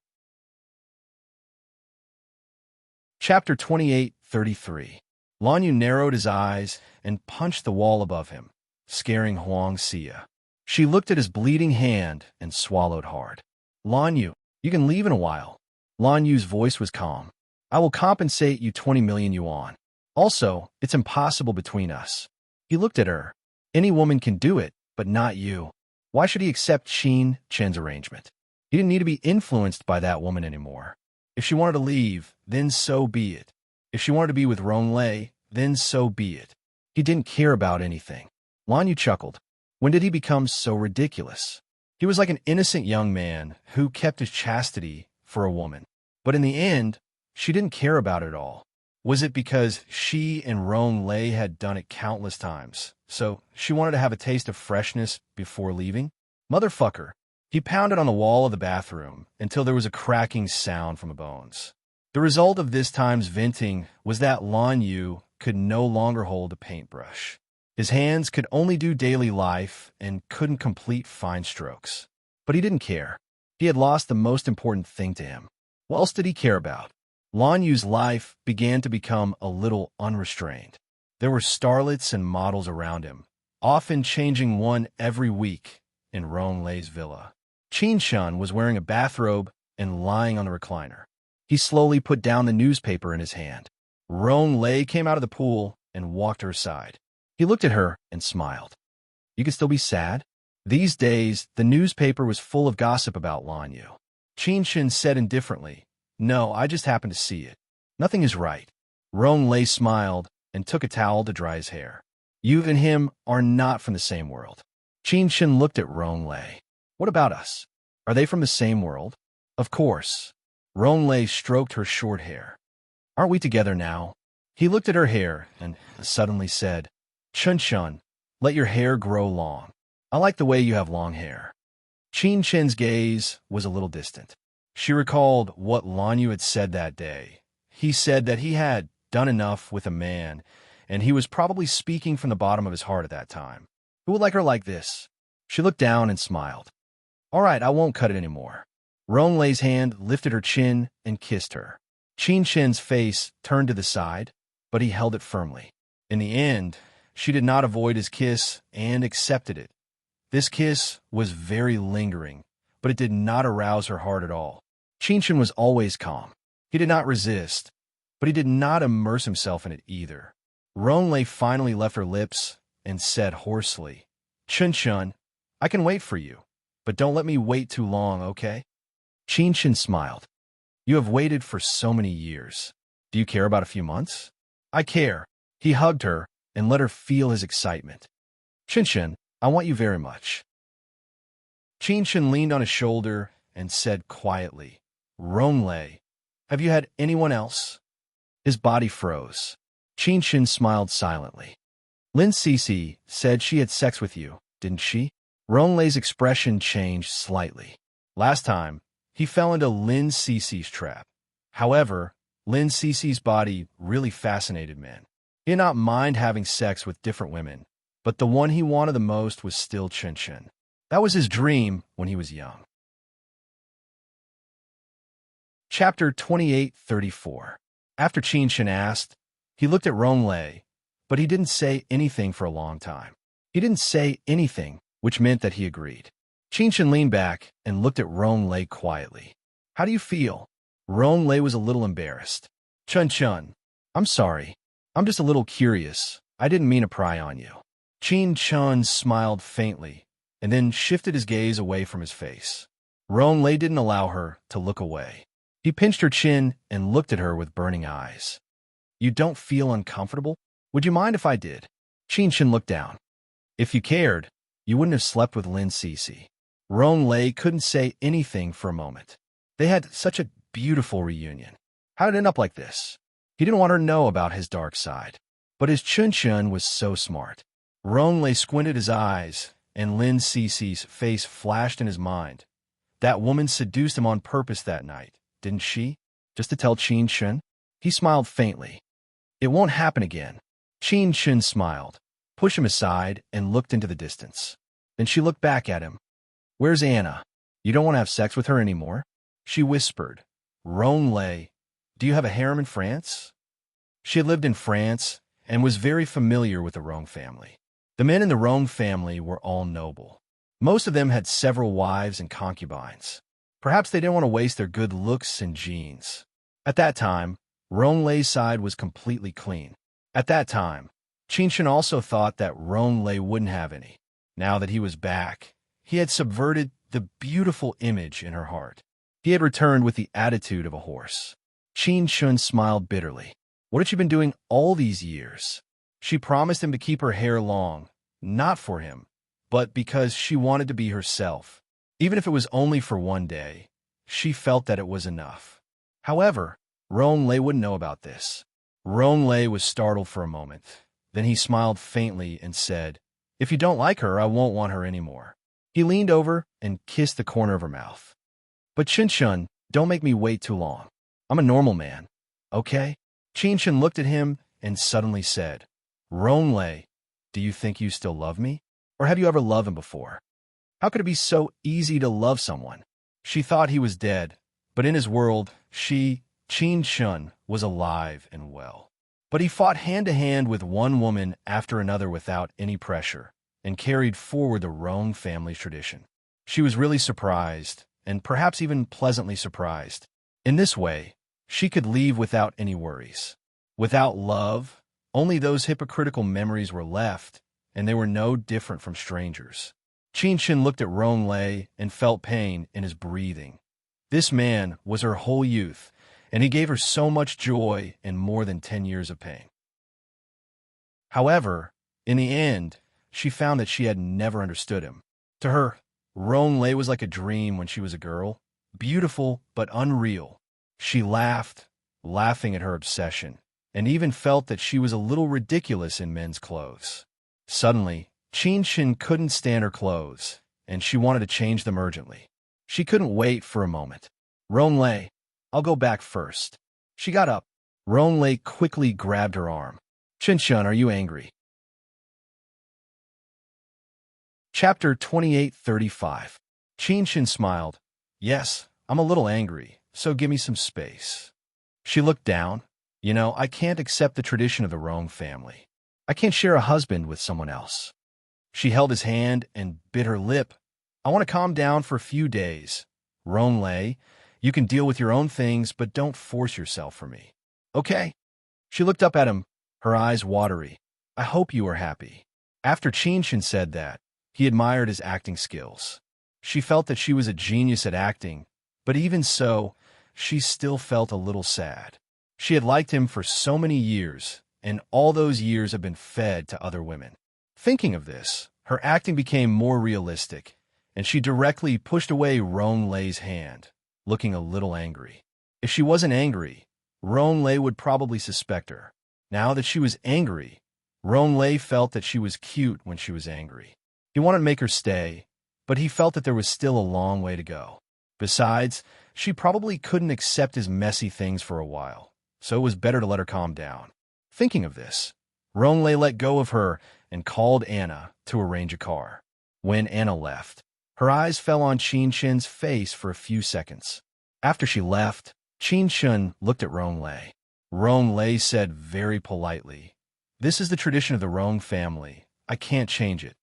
Chapter 28:33. Lan Yu narrowed his eyes and punched the wall above him, scaring Huang Xia. She looked at his bleeding hand and swallowed hard. Lan Yu, you can leave in a while. Lan Yu's voice was calm. I will compensate you 20 million yuan. Also, it's impossible between us. He looked at her. Any woman can do it, but not you. Why should he accept Qin Shen's arrangement? He didn't need to be influenced by that woman anymore. If she wanted to leave, then so be it. If she wanted to be with Ronglei, then so be it. He didn't care about anything. Lan Yu chuckled. When did he become so ridiculous? He was like an innocent young man who kept his chastity for a woman. But in the end, she didn't care about it all. Was it because she and Ronglei had done it countless times, so she wanted to have a taste of freshness before leaving? Motherfucker. He pounded on the wall of the bathroom until there was a cracking sound from the bones. The result of this time's venting was that Lan Yu could no longer hold a paintbrush. His hands could only do daily life and couldn't complete fine strokes. But he didn't care. He had lost the most important thing to him. What else did he care about? Lan Yu's life began to become a little unrestrained. There were starlets and models around him, often changing one every week in Ronglei's villa. Qin Shen was wearing a bathrobe and lying on the recliner. He slowly put down the newspaper in his hand. Ronglei came out of the pool and walked to her side. He looked at her and smiled. You can still be sad? These days, the newspaper was full of gossip about Lan Yu. Qin Shen said indifferently, no, I just happened to see it. Nothing is right. Ronglei smiled and took a towel to dry his hair. You and him are not from the same world. Qin Shen looked at Ronglei. What about us? Are they from the same world? Of course. Ronglei stroked her short hair. Aren't we together now? He looked at her hair and suddenly said, Chun Chun, let your hair grow long. I like the way you have long hair. Qin Shen's gaze was a little distant. She recalled what Lanyu had said that day. He said that he had done enough with a man, and he was probably speaking from the bottom of his heart at that time. Who would like her like this? She looked down and smiled. All right, I won't cut it anymore. Ronlei's hand lifted her chin and kissed her. Qin Shen's face turned to the side, but he held it firmly. In the end, she did not avoid his kiss and accepted it. This kiss was very lingering, but it did not arouse her heart at all. Qin Shen was always calm. He did not resist, but he did not immerse himself in it either. Ronglei finally left her lips and said hoarsely, Qin Shen, I can wait for you, but don't let me wait too long, okay? Qin Shen smiled. You have waited for so many years. Do you care about a few months? I care. He hugged her and let her feel his excitement. Qin Shen, I want you very much. Qin Shen leaned on his shoulder and said quietly, Ronglei, have you had anyone else? His body froze. Qin Shen smiled silently. Lin Cece said she had sex with you, didn't she? Ronglai's expression changed slightly. Last time, he fell into Lin Cece's trap. However, Lin Cece's body really fascinated men. He did not mind having sex with different women, but the one he wanted the most was still Qin Shen. That was his dream when he was young. Chapter 28:34. After Qin Shen asked, he looked at Ronglei, but he didn't say anything for a long time. He didn't say anything, which meant that he agreed. Qin Shen leaned back and looked at Ronglei quietly. How do you feel? Ronglei was a little embarrassed. Chun Chun, I'm sorry. I'm just a little curious. I didn't mean to pry on you. Qin Chun smiled faintly and then shifted his gaze away from his face. Ronglei didn't allow her to look away. He pinched her chin and looked at her with burning eyes. You don't feel uncomfortable? Would you mind if I did? Qin Shen looked down. If you cared, you wouldn't have slept with Lin Cece. Ronglei couldn't say anything for a moment. They had such a beautiful reunion. How did it end up like this? He didn't want her to know about his dark side. But his Qin Shen was so smart. Ronglei squinted his eyes, and Lin Cece's face flashed in his mind. That woman seduced him on purpose that night, didn't she? Just to tell Qin Shen? He smiled faintly. It won't happen again. Qin Shen smiled, pushed him aside, and looked into the distance. Then she looked back at him. Where's Anna? You don't want to have sex with her anymore? She whispered. Ronglei, do you have a harem in France? She had lived in France and was very familiar with the Rong family. The men in the Rong family were all noble. Most of them had several wives and concubines. Perhaps they didn't want to waste their good looks and genes. At that time, Ronglei's side was completely clean. At that time, Qin Shen also thought that Ronglei wouldn't have any. Now that he was back, he had subverted the beautiful image in her heart. He had returned with the attitude of a horse. Qin Shen smiled bitterly. What had she been doing all these years? She promised him to keep her hair long, not for him, but because she wanted to be herself. Even if it was only for one day, she felt that it was enough. However, Ronglei wouldn't know about this. Ronglei was startled for a moment. Then he smiled faintly and said, If you don't like her, I won't want her anymore. He leaned over and kissed the corner of her mouth. But Qin Shen, don't make me wait too long. I'm a normal man, okay? Qin Shen looked at him and suddenly said, Ronglei, do you think you still love me? Or have you ever loved him before? How could it be so easy to love someone? She thought he was dead, but in his world, Qin Shen, was alive and well. But he fought hand-to-hand with one woman after another without any pressure, and carried forward the Rong family's tradition. She was really surprised, and perhaps even pleasantly surprised. In this way, she could leave without any worries. Without love, only those hypocritical memories were left, and they were no different from strangers. Qin Shen looked at Ronglei and felt pain in his breathing. This man was her whole youth, and he gave her so much joy and more than 10 years of pain. However, in the end, she found that she had never understood him. To her, Ronglei was like a dream when she was a girl, beautiful but unreal. She laughed, laughing at her obsession, and even felt that she was a little ridiculous in men's clothes. Suddenly, Qin Shen couldn't stand her clothes, and she wanted to change them urgently. She couldn't wait for a moment. Ronlei, I'll go back first. She got up. Ronlei quickly grabbed her arm. Qinshan, are you angry? Chapter 28:35. Qinshan smiled. Yes, I'm a little angry, so give me some space. She looked down. I can't accept the tradition of the Rome family. I can't share a husband with someone else. She held his hand and bit her lip. I want to calm down for a few days. Ronlei, you can deal with your own things, but don't force yourself for me. Okay. She looked up at him, her eyes watery. I hope you are happy. After Qinshan said that, he admired his acting skills. She felt that she was a genius at acting, but even so, she still felt a little sad. She had liked him for so many years, and all those years had been fed to other women. Thinking of this, her acting became more realistic, and she directly pushed away Ronlei's hand, looking a little angry. If she wasn't angry, Ronlei would probably suspect her. Now that she was angry, Ronlei felt that she was cute when she was angry. He wanted to make her stay, but he felt that there was still a long way to go. Besides, she probably couldn't accept his messy things for a while, so it was better to let her calm down. Thinking of this, Ronlei let go of her and called Anna to arrange a car. When Anna left, her eyes fell on Qinshan's face for a few seconds. After she left, Qinshan looked at Ronlei. Ronlei said very politely, "This is the tradition of the Rome family. I can't change it."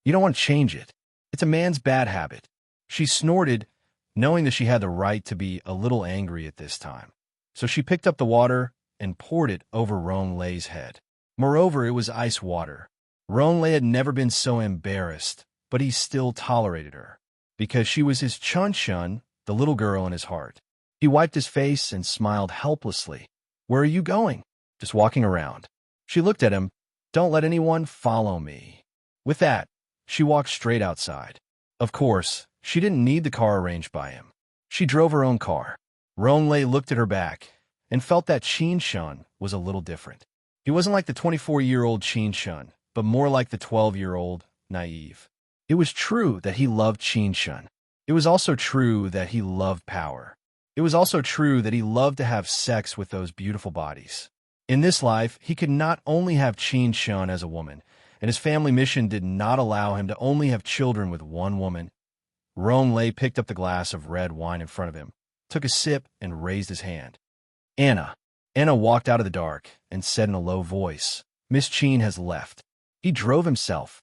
"You don't want to change it. It's a man's bad habit." She snorted, knowing that she had the right to be a little angry at this time. So she picked up the water and poured it over Ronlei's head. Moreover, it was ice water. Ronlei had never been so embarrassed, but he still tolerated her, because she was his Qinshan, the little girl in his heart. He wiped his face and smiled helplessly. "Where are you going?" "Just walking around." She looked at him. "Don't let anyone follow me." With that, she walked straight outside. Of course, she didn't need the car arranged by him. She drove her own car. Ronlei looked at her back and felt that Qinshan was a little different. He wasn't like the 24-year-old Qinshan, but more like the 12-year-old, naive. It was true that he loved Qinshan. It was also true that he loved power. It was also true that he loved to have sex with those beautiful bodies. In this life, he could not only have Qinshan as a woman, and his family mission did not allow him to only have children with one woman. Ronlei picked up the glass of red wine in front of him, took a sip, and raised his hand. "Anna." Anna walked out of the dark and said in a low voice, "Miss Qin has left." He drove himself.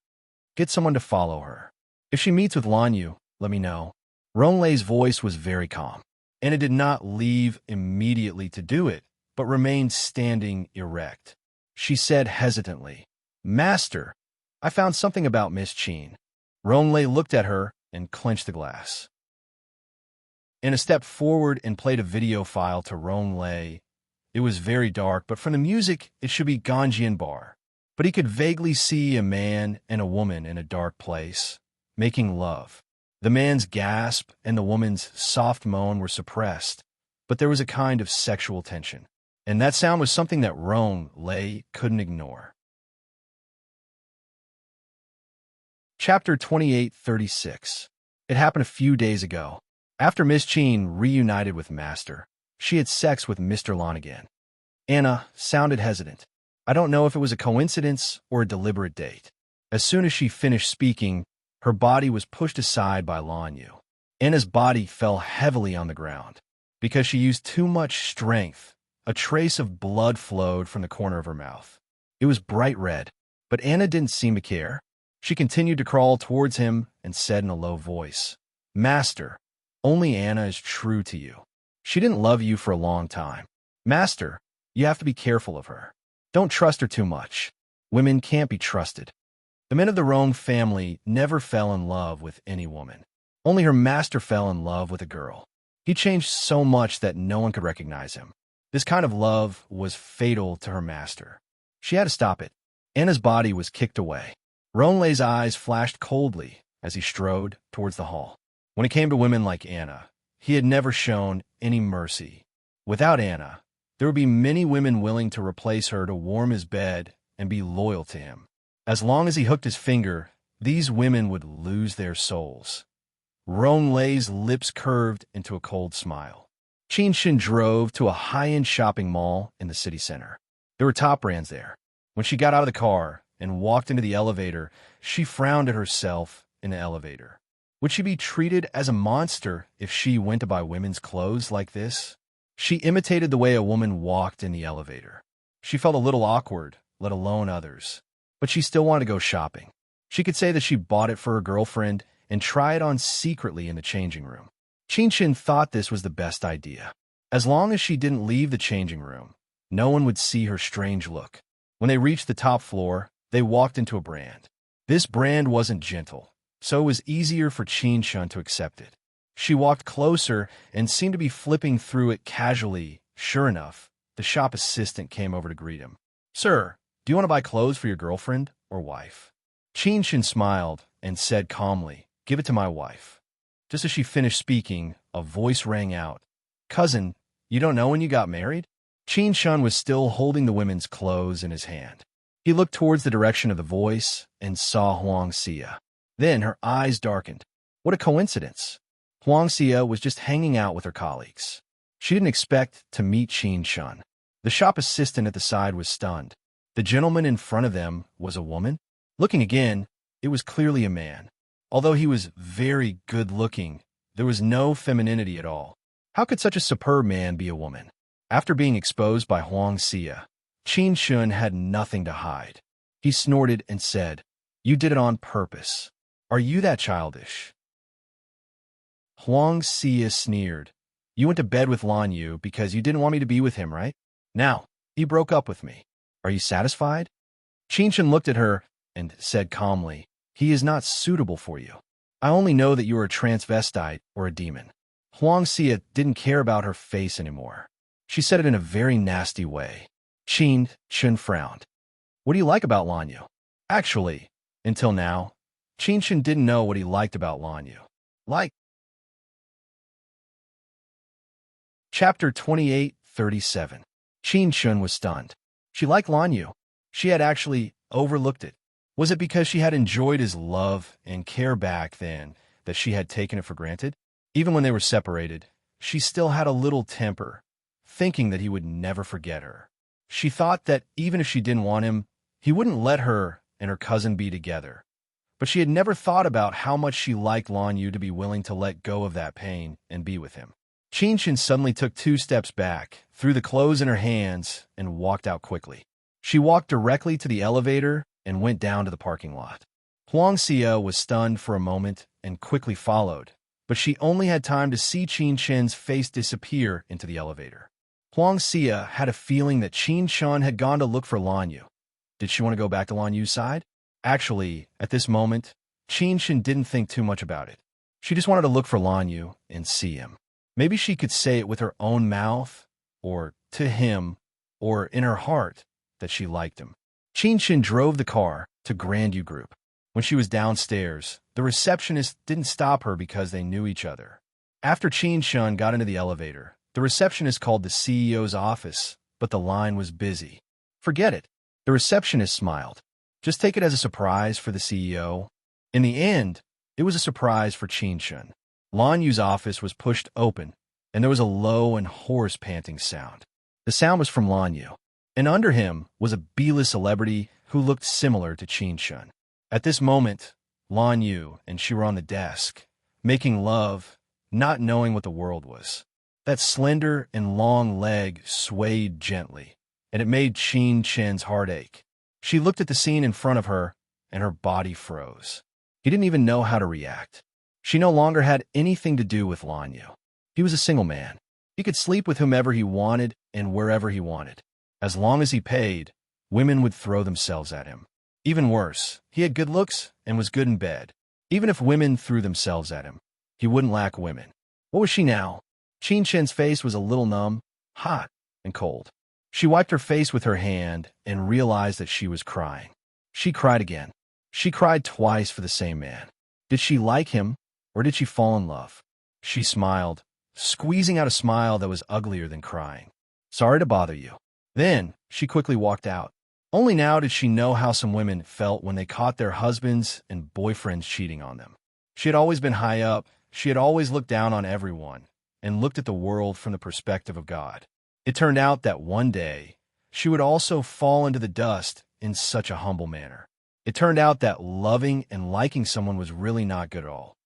"Get someone to follow her. If she meets with Lanyu, let me know." Ronlei's voice was very calm. Anna did not leave immediately to do it, but remained standing erect. She said hesitantly, "Master, I found something about Miss Qin." Ronlei looked at her and clenched the glass. Anna stepped forward and played a video file to Ronlei. It was very dark, but from the music, it should be Ganjian bar. But he could vaguely see a man and a woman in a dark place, making love. The man's gasp and the woman's soft moan were suppressed, but there was a kind of sexual tension. And that sound was something that Ronlei couldn't ignore. Chapter 28:36. It happened a few days ago. After Miss Qin reunited with Master, she had sex with Mr. Lan again. Anna sounded hesitant. I don't know if it was a coincidence or a deliberate date. As soon as she finished speaking, her body was pushed aside by Lanyu. Anna's body fell heavily on the ground. Because she used too much strength, a trace of blood flowed from the corner of her mouth. It was bright red, but Anna didn't seem to care. She continued to crawl towards him and said in a low voice, "Master, only Anna is true to you. She didn't love you for a long time. Master, you have to be careful of her. Don't trust her too much. Women can't be trusted." The men of the Rome family never fell in love with any woman. Only her master fell in love with a girl. He changed so much that no one could recognize him. This kind of love was fatal to her master. She had to stop it. Anna's body was kicked away. Ronlei's eyes flashed coldly as he strode towards the hall. When it came to women like Anna, he had never shown any mercy. Without Anna, there would be many women willing to replace her to warm his bed and be loyal to him. As long as he hooked his finger, these women would lose their souls. Ronlei's lips curved into a cold smile. Qin drove to a high-end shopping mall in the city center. There were top brands there. When she got out of the car and walked into the elevator, she frowned at herself in the elevator. Would she be treated as a monster if she went to buy women's clothes like this? She imitated the way a woman walked in the elevator. She felt a little awkward, let alone others. But she still wanted to go shopping. She could say that she bought it for her girlfriend and try it on secretly in the changing room. Qin thought this was the best idea. As long as she didn't leave the changing room, no one would see her strange look. When they reached the top floor, they walked into a brand. This brand wasn't gentle, so it was easier for Qin to accept it. She walked closer and seemed to be flipping through it casually. Sure enough, the shop assistant came over to greet him. "Sir, do you want to buy clothes for your girlfriend or wife?" Qin smiled and said calmly, "Give it to my wife." Just as she finished speaking, a voice rang out. "Cousin, you don't know when you got married?" Qin was still holding the women's clothes in his hand. He looked towards the direction of the voice and saw Huang Xia. Then her eyes darkened. What a coincidence. Huang Xia was just hanging out with her colleagues. She didn't expect to meet Qin. The shop assistant at the side was stunned. The gentleman in front of them was a woman? Looking again, it was clearly a man. Although he was very good-looking, there was no femininity at all. How could such a superb man be a woman? After being exposed by Huang Xia, Qin had nothing to hide. He snorted and said, "You did it on purpose. Are you that childish?" Huang Xia sneered. "You went to bed with Lan Yu because you didn't want me to be with him, right? Now, he broke up with me. Are you satisfied?" Qin looked at her and said calmly, "He is not suitable for you. I only know that you are a transvestite or a demon." Huang Xia didn't care about her face anymore. She said it in a very nasty way. Qin frowned. "What do you like about Lan Yu?" Actually, until now, Qin didn't know what he liked about Lan Yu. Chapter 28:37. Qin was stunned. She liked Lan Yu. She had actually overlooked it. Was it because she had enjoyed his love and care back then that she had taken it for granted? Even when they were separated, she still had a little temper, thinking that he would never forget her. She thought that even if she didn't want him, he wouldn't let her and her cousin be together. But she had never thought about how much she liked Lan Yu to be willing to let go of that pain and be with him. Qin suddenly took 2 steps back, threw the clothes in her hands, and walked out quickly. She walked directly to the elevator and went down to the parking lot. Huang Xia was stunned for a moment and quickly followed, but she only had time to see Qin's face disappear into the elevator. Huang Xia had a feeling that Qin had gone to look for Lan Yu. Did she want to go back to Lan Yu's side? Actually, at this moment, Qin didn't think too much about it. She just wanted to look for Lan Yu and see him. Maybe she could say it with her own mouth, or to him, or in her heart, that she liked him. Qin drove the car to Grandview Group. When she was downstairs, the receptionist didn't stop her because they knew each other. After Qin got into the elevator, the receptionist called the CEO's office, but the line was busy. Forget it. The receptionist smiled. Just take it as a surprise for the CEO. In the end, it was a surprise for Qin. Lan Yu's office was pushed open, and there was a low and hoarse panting sound. The sound was from Lan Yu, and under him was a B-list celebrity who looked similar to Qin. At this moment, Lan Yu and she were on the desk, making love, not knowing what the world was. That slender and long leg swayed gently, and it made Qin's heart ache. She looked at the scene in front of her, and her body froze. He didn't even know how to react. She no longer had anything to do with Lan Yu. He was a single man. He could sleep with whomever he wanted and wherever he wanted. As long as he paid, women would throw themselves at him. Even worse, he had good looks and was good in bed. Even if women threw themselves at him, he wouldn't lack women. What was she now? Qin's face was a little numb, hot, and cold. She wiped her face with her hand and realized that she was crying. She cried again. She cried twice for the same man. Did she like him, or did she fall in love? She smiled, squeezing out a smile that was uglier than crying. "Sorry to bother you." Then, she quickly walked out. Only now did she know how some women felt when they caught their husbands and boyfriends cheating on them. She had always been high up. She had always looked down on everyone. and looked at the world from the perspective of God. It turned out that one day, she would also fall into the dust in such a humble manner. It turned out that loving and liking someone was really not good at all.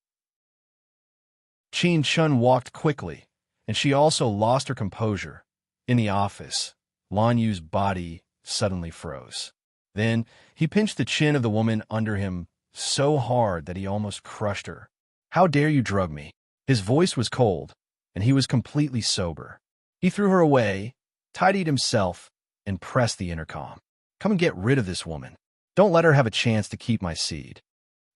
Qin Chun walked quickly, and she also lost her composure. In the office, Lan Yu's body suddenly froze. Then, he pinched the chin of the woman under him so hard that he almost crushed her. "How dare you drug me?" His voice was cold, and he was completely sober. He threw her away, tidied himself, and pressed the intercom. "Come and get rid of this woman. Don't let her have a chance to keep my seed."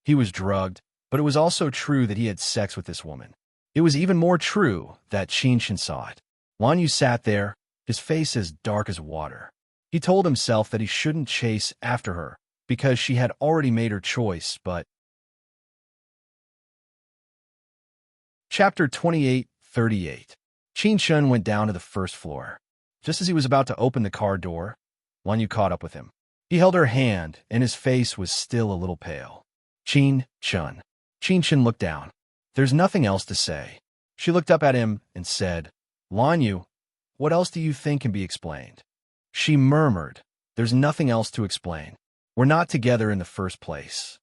He was drugged, but it was also true that he had sex with this woman. It was even more true that Qin Chun saw it. Lan Yu sat there, his face as dark as water. He told himself that he shouldn't chase after her, because she had already made her choice, but... Chapter 28:38. Qin Chun went down to the first floor. Just as he was about to open the car door, Lan Yu caught up with him. He held her hand, and his face was still a little pale. "Qin Chun." Qin Chun looked down. There's nothing else to say. She looked up at him and said, "Lan Yu, what else do you think can be explained?" She murmured, "There's nothing else to explain. We're not together in the first place."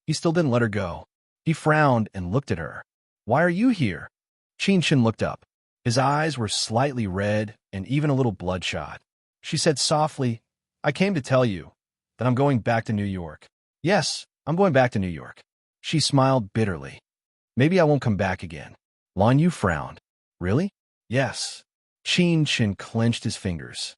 He still didn't let her go. He frowned and looked at her. "Why are you here?" Qin Chun looked up. His eyes were slightly red and even a little bloodshot. She said softly, "I came to tell you that I'm going back to New York." "Yes, I'm going back to New York." She smiled bitterly. "Maybe I won't come back again." Lan Yu frowned. "Really?" "Yes." Qin Chun clenched his fingers.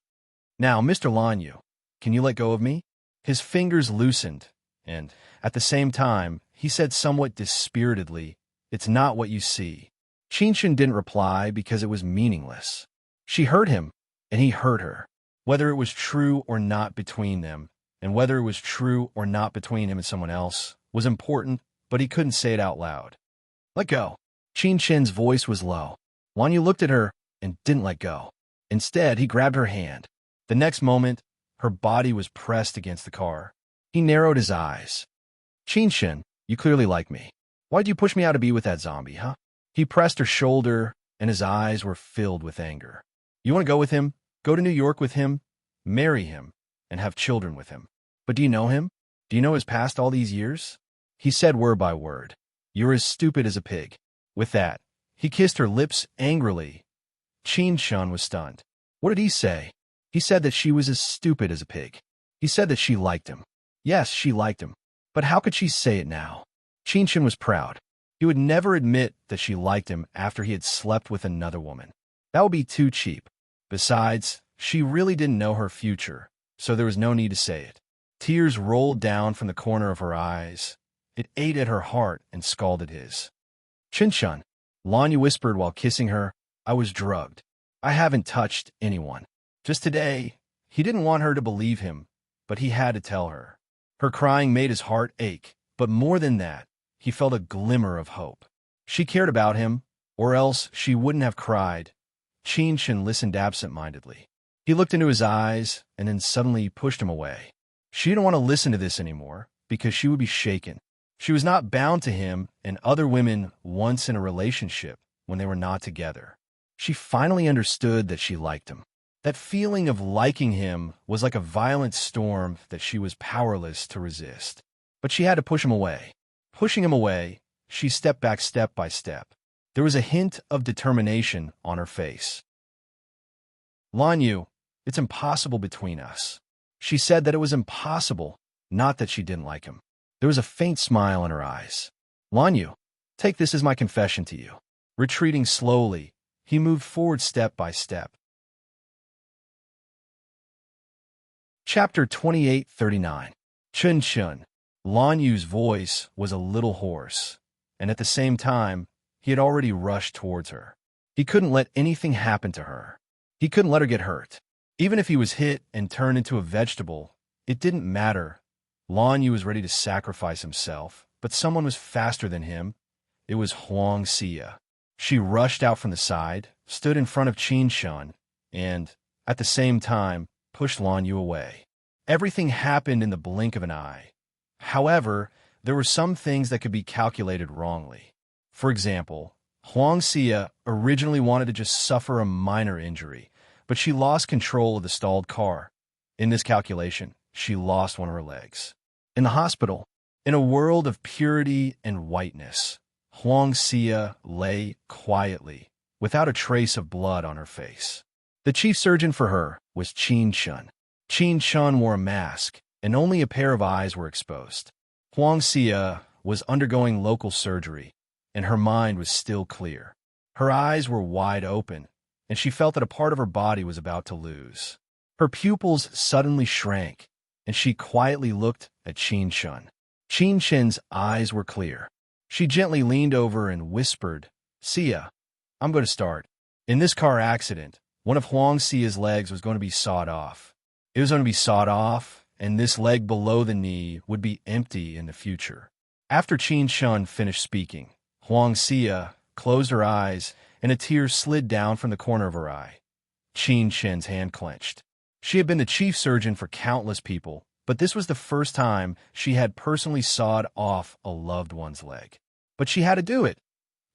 "Now, Mr. Lan Yu, can you let go of me?" His fingers loosened, and, at the same time, he said somewhat dispiritedly, "It's not what you see." Qin Chun didn't reply because it was meaningless. She hurt him, and he hurt her. Whether it was true or not between them, and whether it was true or not between him and someone else, was important, but he couldn't say it out loud. "Let go." Qin Chun's voice was low. Lan Yu looked at her and didn't let go. Instead, he grabbed her hand. The next moment, her body was pressed against the car. He narrowed his eyes. "Qin Chun, you clearly like me. Why'd you push me out to be with that zombie, huh?" He pressed her shoulder, and his eyes were filled with anger. "You want to go with him, go to New York with him, marry him, and have children with him. But do you know him? Do you know his past all these years?" He said word by word, "You're as stupid as a pig." With that, he kissed her lips angrily. Qin Chun was stunned. What did he say? He said that she was as stupid as a pig. He said that she liked him. Yes, she liked him. But how could she say it now? Qin Chun was proud. He would never admit that she liked him after he had slept with another woman. That would be too cheap. Besides, she really didn't know her future, so there was no need to say it. Tears rolled down from the corner of her eyes. It ate at her heart and scalded his. "Qin Chun," Lan Yu whispered while kissing her, "I was drugged. I haven't touched anyone. Just today." He didn't want her to believe him, but he had to tell her. Her crying made his heart ache, but more than that, he felt a glimmer of hope. She cared about him, or else she wouldn't have cried. Qin Chun listened absent-mindedly. He looked into his eyes, and then suddenly pushed him away. She didn't want to listen to this anymore, because she would be shaken. She was not bound to him and other women once in a relationship when they were not together. She finally understood that she liked him. That feeling of liking him was like a violent storm that she was powerless to resist. But she had to push him away. Pushing him away, she stepped back step by step. There was a hint of determination on her face. "Lan Yu, it's impossible between us." She said that it was impossible, not that she didn't like him. There was a faint smile in her eyes. "Lan Yu, take this as my confession to you." Retreating slowly, he moved forward step by step. Chapter 28:39. Qin Chun. Lan Yu's voice was a little hoarse, and at the same time, he had already rushed towards her. He couldn't let anything happen to her. He couldn't let her get hurt. Even if he was hit and turned into a vegetable, it didn't matter. Lan Yu was ready to sacrifice himself, but someone was faster than him. It was Huang Xia. She rushed out from the side, stood in front of Qin Chun, and, at the same time, pushed Lan Yu away. Everything happened in the blink of an eye. However, there were some things that could be calculated wrongly. For example, Huang Xia originally wanted to just suffer a minor injury, but she lost control of the stalled car. In this calculation, she lost one of her legs. In the hospital, in a world of purity and whiteness, Huang Xia lay quietly, without a trace of blood on her face. The chief surgeon for her was Qin Shun. Qin Shun wore a mask, and only a pair of eyes were exposed. Huang Xia was undergoing local surgery, and her mind was still clear. Her eyes were wide open, and she felt that a part of her body was about to lose. Her pupils suddenly shrank, and she quietly looked at Qin Shun. Qin Shun's eyes were clear. She gently leaned over and whispered, "Xia, I'm going to start. In this car accident, one of Huang Xia's legs was going to be sawed off. It was going to be sawed off, and this leg below the knee would be empty in the future." After Qin Shun finished speaking, Huang Xia closed her eyes, and a tear slid down from the corner of her eye. Qin Shun's hand clenched. She had been the chief surgeon for countless people, but this was the first time she had personally sawed off a loved one's leg. But she had to do it.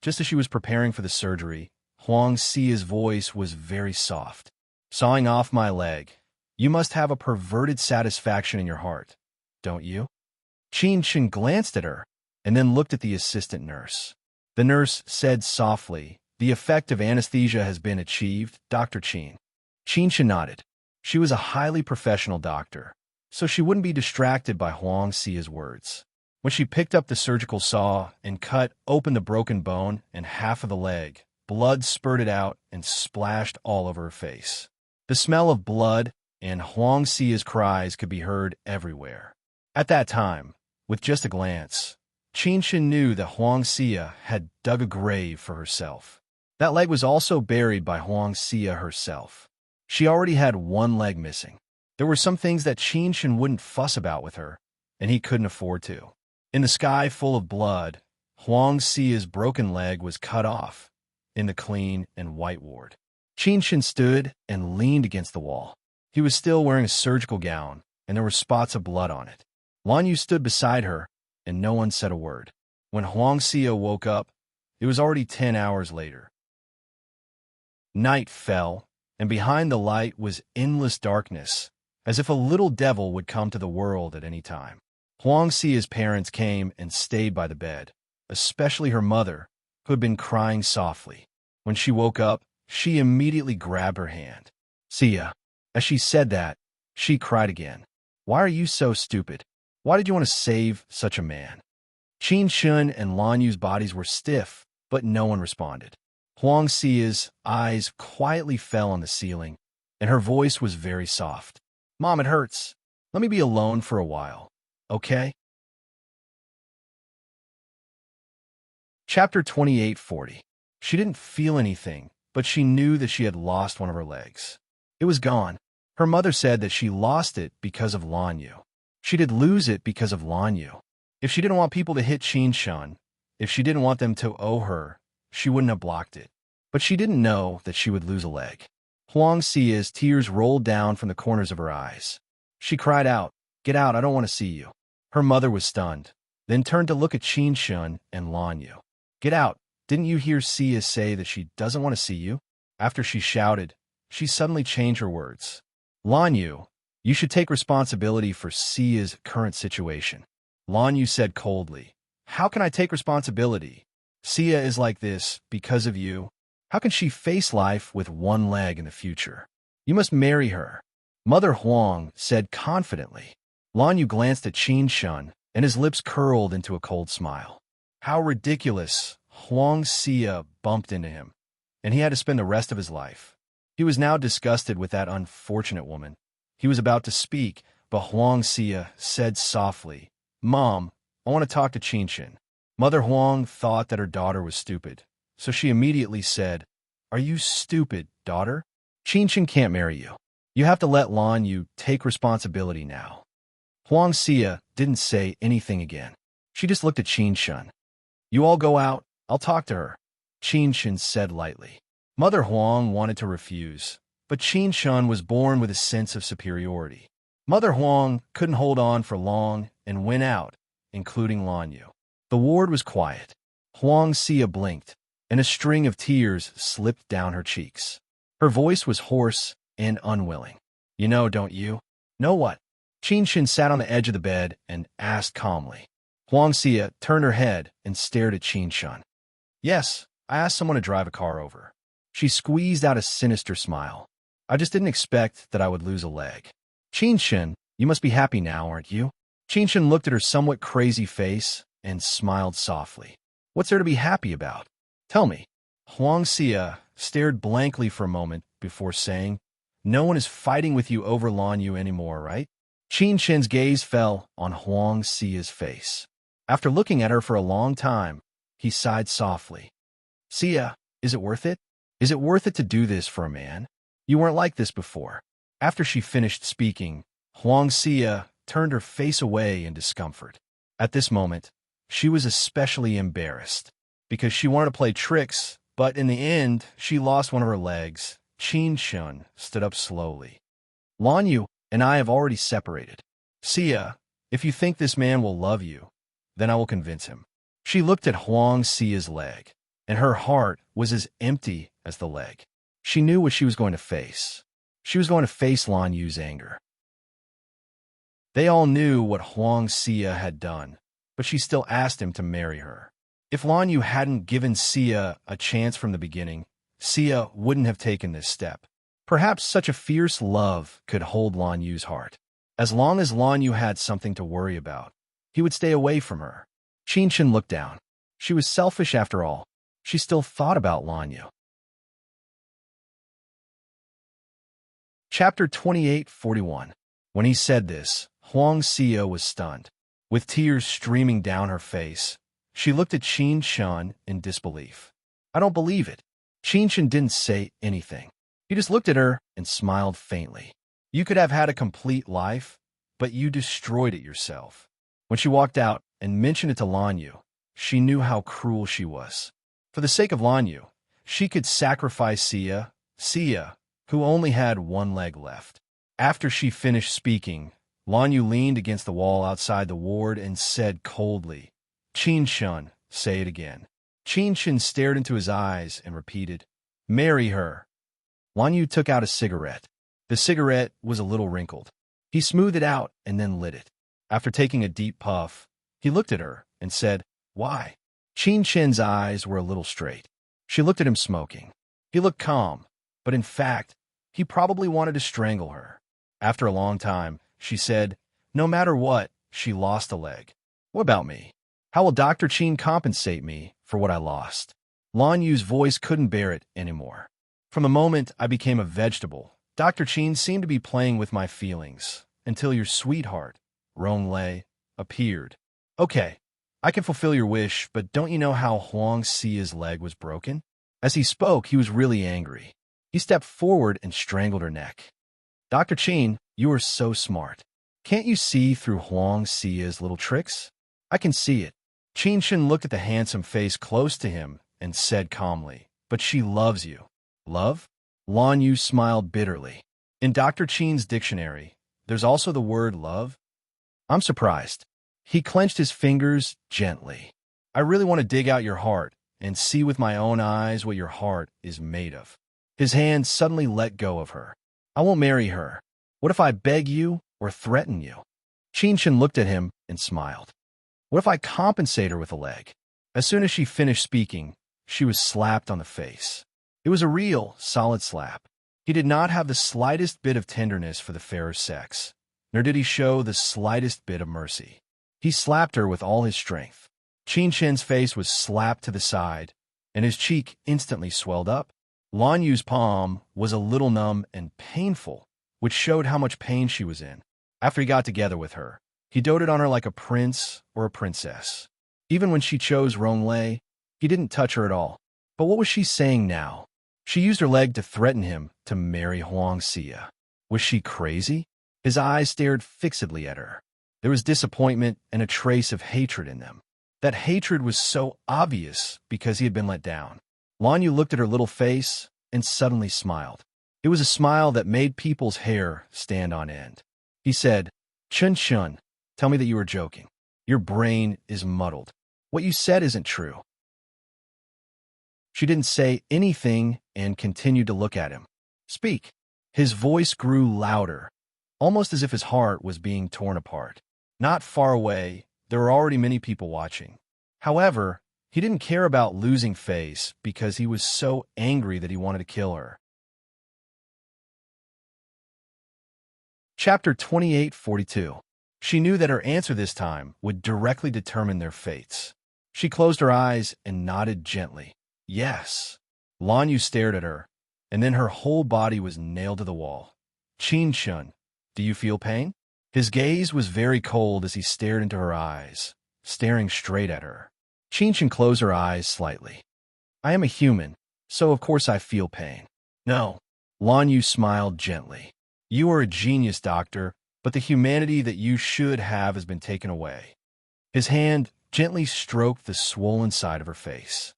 Just as she was preparing for the surgery, Huang Xia's voice was very soft. "Sawing off my leg. You must have a perverted satisfaction in your heart, don't you?" Qin Shun glanced at her and then looked at the assistant nurse. The nurse said softly, "The effect of anesthesia has been achieved, Dr. Qin." Qin Shun nodded. She was a highly professional doctor, so she wouldn't be distracted by Huang Xia's words. When she picked up the surgical saw and cut open the broken bone and half of the leg, blood spurted out and splashed all over her face. The smell of blood and Huang Xia's cries could be heard everywhere. At that time, with just a glance, Qin Shun knew that Huang Xia had dug a grave for herself. That leg was also buried by Huang Xia herself. She already had one leg missing. There were some things that Qin Shun wouldn't fuss about with her, and he couldn't afford to. In the sky full of blood, Huang Xia's broken leg was cut off in the clean and white ward. Qin Shun stood and leaned against the wall. He was still wearing a surgical gown, and there were spots of blood on it. Lan Yu stood beside her, and no one said a word. When Huang Xia woke up, it was already 10 hours later. Night fell, and behind the light was endless darkness, as if a little devil would come to the world at any time. Huang Xia's parents came and stayed by the bed, especially her mother, who had been crying softly. When she woke up, she immediately grabbed her hand. "Xia." As she said that, she cried again. "Why are you so stupid? Why did you want to save such a man?" Qin Shun and Lan Yu's bodies were stiff, but no one responded. Huang Xia's eyes quietly fell on the ceiling, and her voice was very soft. "Mom, it hurts. Let me be alone for a while, okay?" Chapter 2840. She didn't feel anything, but she knew that she had lost one of her legs. It was gone. Her mother said that she lost it because of Lan Yu. She did lose it because of Lan Yu. If she didn't want people to hit Qin Shun, if she didn't want them to owe her, she wouldn't have blocked it. But she didn't know that she would lose a leg. Huang Xia's tears rolled down from the corners of her eyes. She cried out, "Get out, I don't want to see you." Her mother was stunned, then turned to look at Qin Shun and Lan Yu. "Get out, didn't you hear Xia say that she doesn't want to see you?" After she shouted, she suddenly changed her words. "Lan Yu, you should take responsibility for Xia's current situation." Lan Yu said coldly, "How can I take responsibility? Xia is like this because of you. How can she face life with one leg in the future? You must marry her." Mother Huang said confidently. Lan Yu glanced at Qin Shun, and his lips curled into a cold smile. How ridiculous! Huang Xia bumped into him, and he had to spend the rest of his life. He was now disgusted with that unfortunate woman. He was about to speak, but Huang Xia said softly, "Mom, I want to talk to Qin Shun." Mother Huang thought that her daughter was stupid, so she immediately said, "Are you stupid, daughter? Qin Shun can't marry you. You have to let Lan Yu take responsibility now." Huang Xia didn't say anything again. She just looked at Qin Shun. "You all go out. I'll talk to her," Qin Shun said lightly. Mother Huang wanted to refuse, but Qin Shun was born with a sense of superiority. Mother Huang couldn't hold on for long and went out, including Lan Yu. The ward was quiet. Huang Xia blinked, and a string of tears slipped down her cheeks. Her voice was hoarse and unwilling. You know, don't you? Know what? Qinshin sat on the edge of the bed and asked calmly. Huangxia turned her head and stared at Qinshin. Yes, I asked someone to drive a car over. She squeezed out a sinister smile. I just didn't expect that I would lose a leg. Qinshin, you must be happy now, aren't you? Qinshin looked at her somewhat crazy face and smiled softly. What's there to be happy about? Tell me. Huangxia stared blankly for a moment before saying, No one is fighting with you over Lan Yu anymore, right? Qinshin's gaze fell on Huangxia's face. After looking at her for a long time, he sighed softly. Xia, is it worth it? Is it worth it to do this for a man? You weren't like this before. After she finished speaking, Huangxia turned her face away in discomfort. At this moment, she was especially embarrassed, because she wanted to play tricks, but in the end, she lost one of her legs. Qinshin stood up slowly. Lan Yu and I have already separated. Xia, if you think this man will love you, then I will convince him. She looked at Huangxia's leg, and her heart was as empty as the leg. She knew what she was going to face. She was going to face Lan Yu's anger. They all knew what Huangxia had done, but she still asked him to marry her. If Lan Yu hadn't given Xia a chance from the beginning, Xia wouldn't have taken this step. Perhaps such a fierce love could hold Lan Yu's heart. As long as Lan Yu had something to worry about, he would stay away from her. Qinshin looked down. She was selfish after all. She still thought about Lan Yu. Chapter 28:41. When he said this, Huangxia was stunned. With tears streaming down her face, she looked at Qinshin in disbelief. I don't believe it. Qinshin didn't say anything. He just looked at her and smiled faintly. You could have had a complete life, but you destroyed it yourself. When she walked out and mentioned it to Lan Yu, she knew how cruel she was. For the sake of Lan Yu, she could sacrifice Xia, who only had one leg left. After she finished speaking, Lan Yu leaned against the wall outside the ward and said coldly, Qinshin, say it again. Qinshin stared into his eyes and repeated, Marry her. Lan Yu took out a cigarette. The cigarette was a little wrinkled. He smoothed it out and then lit it. After taking a deep puff, he looked at her and said, Why? Qinshin's eyes were a little straight. She looked at him smoking. He looked calm, but in fact, he probably wanted to strangle her. After a long time, she said, No matter what, she lost a leg. What about me? How will Dr. Qin compensate me for what I lost? Lan Yu's voice couldn't bear it anymore. From the moment I became a vegetable, Dr. Qin seemed to be playing with my feelings, until your sweetheart, Ronglei, appeared. Okay, I can fulfill your wish, but don't you know how Huangxia's leg was broken? As he spoke, he was really angry. He stepped forward and strangled her neck. Dr. Qin, you are so smart. Can't you see through Huangxia's little tricks? I can see it. Qinshin looked at the handsome face close to him and said calmly, But she loves you. Love? Lan Yu smiled bitterly. In Dr. Qin's dictionary, there's also the word love. I'm surprised. He clenched his fingers gently. I really want to dig out your heart and see with my own eyes what your heart is made of. His hand suddenly let go of her. I won't marry her. What if I beg you or threaten you? Qinshin looked at him and smiled. What if I compensate her with a leg? As soon as she finished speaking, she was slapped on the face. It was a real, solid slap. He did not have the slightest bit of tenderness for the fairer sex, nor did he show the slightest bit of mercy. He slapped her with all his strength. Qinshin's face was slapped to the side, and his cheek instantly swelled up. Lan Yu's palm was a little numb and painful, which showed how much pain she was in. After he got together with her, he doted on her like a prince or a princess. Even when she chose Ronglei, he didn't touch her at all. But what was she saying now? She used her leg to threaten him to marry Huangxia. Was she crazy? His eyes stared fixedly at her. There was disappointment and a trace of hatred in them. That hatred was so obvious because he had been let down. Lan Yu looked at her little face and suddenly smiled. It was a smile that made people's hair stand on end. He said, Qinshin, tell me that you are joking. Your brain is muddled. What you said isn't true. She didn't say anything and continued to look at him. Speak. His voice grew louder, almost as if his heart was being torn apart. Not far away, there were already many people watching. However, he didn't care about losing face because he was so angry that he wanted to kill her. Chapter 28:42. She knew that her answer this time would directly determine their fates. She closed her eyes and nodded gently. Yes. Lanyu stared at her, and then her whole body was nailed to the wall. Qin-shun, do you feel pain? His gaze was very cold as he stared into her eyes, staring straight at her. Qin-shun closed her eyes slightly. I am a human, so of course I feel pain. No. Lanyu smiled gently. You are a genius, doctor, but the humanity that you should have has been taken away. His hand gently stroked the swollen side of her face.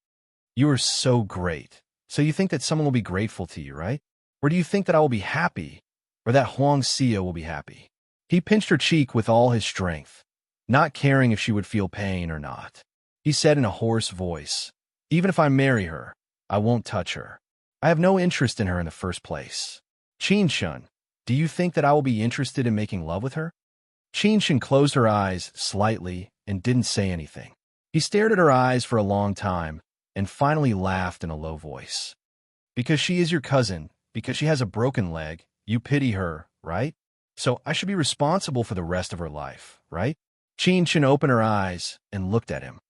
You are so great. So you think that someone will be grateful to you, right? Or do you think that I will be happy, or that Huang Xia will be happy? He pinched her cheek with all his strength, not caring if she would feel pain or not. He said in a hoarse voice, even if I marry her, I won't touch her. I have no interest in her in the first place. Qin-shun, do you think that I will be interested in making love with her? Qin-shun closed her eyes slightly and didn't say anything. He stared at her eyes for a long time and finally laughed in a low voice. Because she is your cousin, because she has a broken leg, you pity her, right? So I should be responsible for the rest of her life, right? Qin-shun opened her eyes and looked at him.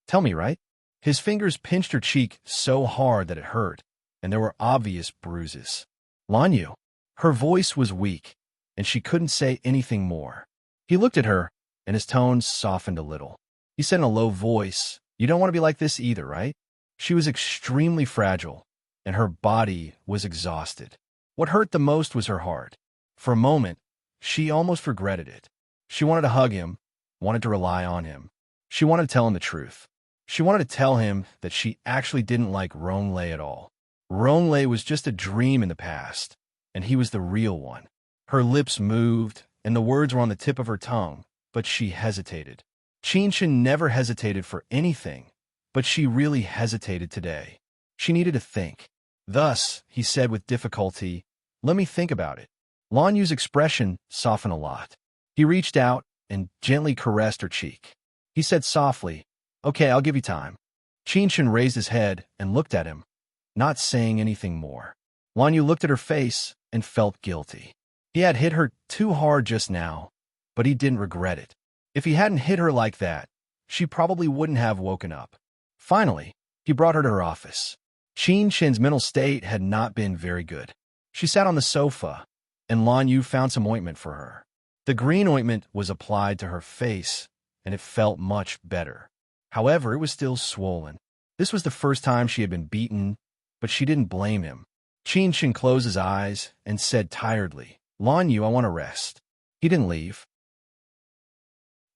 Tell me, right? His fingers pinched her cheek so hard that it hurt, and there were obvious bruises. Lanyu. Her voice was weak, and she couldn't say anything more. He looked at her, and his tone softened a little. He said in a low voice, you don't want to be like this either, right? She was extremely fragile, and her body was exhausted. What hurt the most was her heart. For a moment, she almost regretted it. She wanted to hug him, wanted to rely on him. She wanted to tell him the truth. She wanted to tell him that she actually didn't like Ronglei at all. Ronglei was just a dream in the past, and he was the real one. Her lips moved, and the words were on the tip of her tongue, but she hesitated. Qin-shun never hesitated for anything, but she really hesitated today. She needed to think. Thus, he said with difficulty, let me think about it. Lanyu's expression softened a lot. He reached out and gently caressed her cheek. He said softly, okay, I'll give you time. Qin-shun raised his head and looked at him, not saying anything more. Lanyu looked at her face and felt guilty. He had hit her too hard just now, but he didn't regret it. If he hadn't hit her like that, she probably wouldn't have woken up. Finally, he brought her to her office. Qin-shun's mental state had not been very good. She sat on the sofa, and Lanyu found some ointment for her. The green ointment was applied to her face, and it felt much better. However, it was still swollen. This was the first time she had been beaten, but she didn't blame him. Qin-shun closed his eyes and said tiredly, Lanyu, I want to rest. He didn't leave.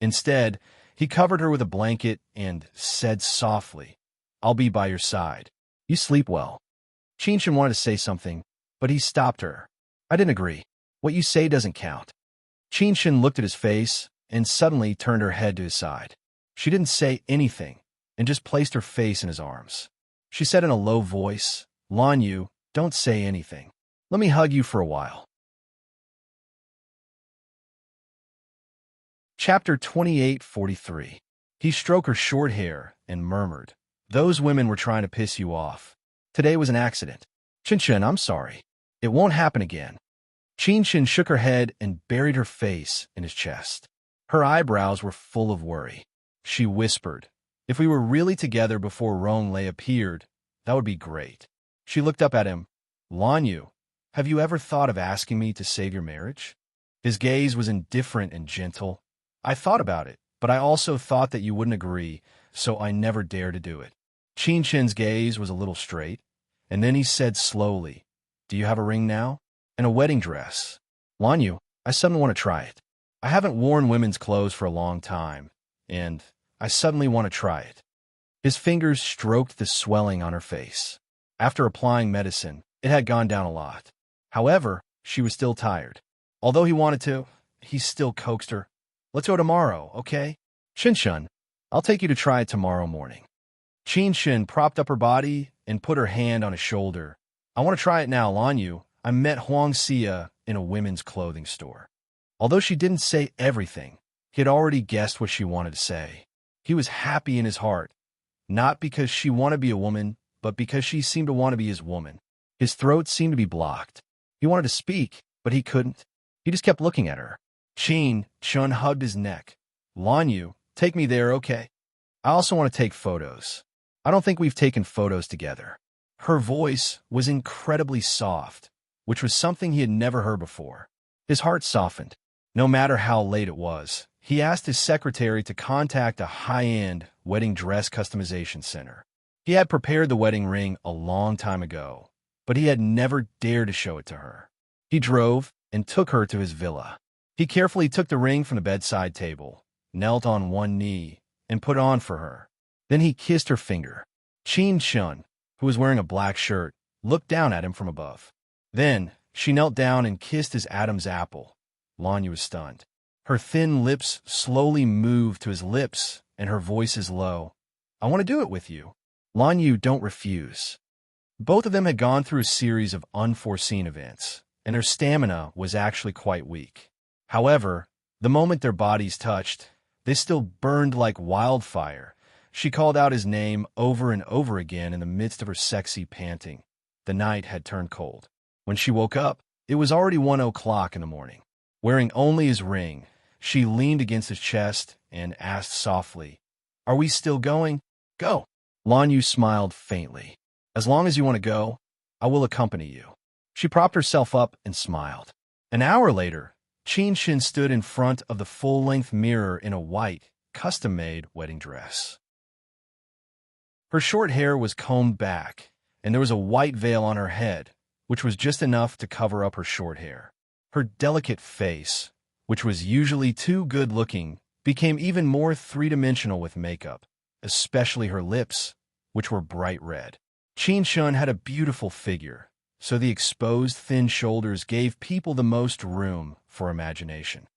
Instead, he covered her with a blanket and said softly, I'll be by your side. You sleep well. Qin-shun wanted to say something, but he stopped her. I didn't agree. What you say doesn't count. Qin-shun looked at his face and suddenly turned her head to his side. She didn't say anything and just placed her face in his arms. She said in a low voice, Lanyu, don't say anything. Let me hug you for a while. Chapter 28:43. He stroked her short hair and murmured, those women were trying to piss you off. Today was an accident. Qin-shun, I'm sorry. It won't happen again. Qin-shun shook her head and buried her face in his chest. Her eyebrows were full of worry. She whispered, if we were really together before Ronglei appeared, that would be great. She looked up at him. Lanyu, have you ever thought of asking me to save your marriage? His gaze was indifferent and gentle. I thought about it, but I also thought that you wouldn't agree, so I never dared to do it. Qin-shun's gaze was a little straight, and then he said slowly, do you have a ring now? And a wedding dress? Lanyu, I suddenly want to try it. I haven't worn women's clothes for a long time, and I suddenly want to try it. His fingers stroked the swelling on her face. After applying medicine, it had gone down a lot. However, she was still tired. Although he wanted to, he still coaxed her. Let's go tomorrow, okay? Qin-shun, I'll take you to try it tomorrow morning. Qin-shun propped up her body and put her hand on his shoulder. I want to try it now, Lan Yu. I met Huang Xia in a women's clothing store. Although she didn't say everything, he had already guessed what she wanted to say. He was happy in his heart, not because she wanted to be a woman, but because she seemed to want to be his woman. His throat seemed to be blocked. He wanted to speak, but he couldn't. He just kept looking at her. Chun hugged his neck. Lan Yu, take me there, okay? I also want to take photos. I don't think we've taken photos together. Her voice was incredibly soft, which was something he had never heard before. His heart softened. No matter how late it was, he asked his secretary to contact a high-end wedding dress customization center. He had prepared the wedding ring a long time ago, but he had never dared to show it to her. He drove and took her to his villa. He carefully took the ring from the bedside table, knelt on one knee, and put it on for her. Then he kissed her finger. Chun, who was wearing a black shirt, looked down at him from above. Then she knelt down and kissed his Adam's apple. Lan Yu was stunned. Her thin lips slowly moved to his lips, and her voice is low. I want to do it with you. Lan Yu, don't refuse. Both of them had gone through a series of unforeseen events, and their stamina was actually quite weak. However, the moment their bodies touched, they still burned like wildfire. She called out his name over and over again in the midst of her sexy panting. The night had turned cold. When she woke up, it was already 1 o'clock in the morning. Wearing only his ring, she leaned against his chest and asked softly, Are we still going? Go. Lan Yu smiled faintly. As long as you want to go, I will accompany you. She propped herself up and smiled. An hour later, Shin stood in front of the full-length mirror in a white, custom-made wedding dress. Her short hair was combed back, and there was a white veil on her head, which was just enough to cover up her short hair. Her delicate face, which was usually too good-looking, became even more three-dimensional with makeup, especially her lips, which were bright red. Chun had a beautiful figure, so the exposed thin shoulders gave people the most room for imagination.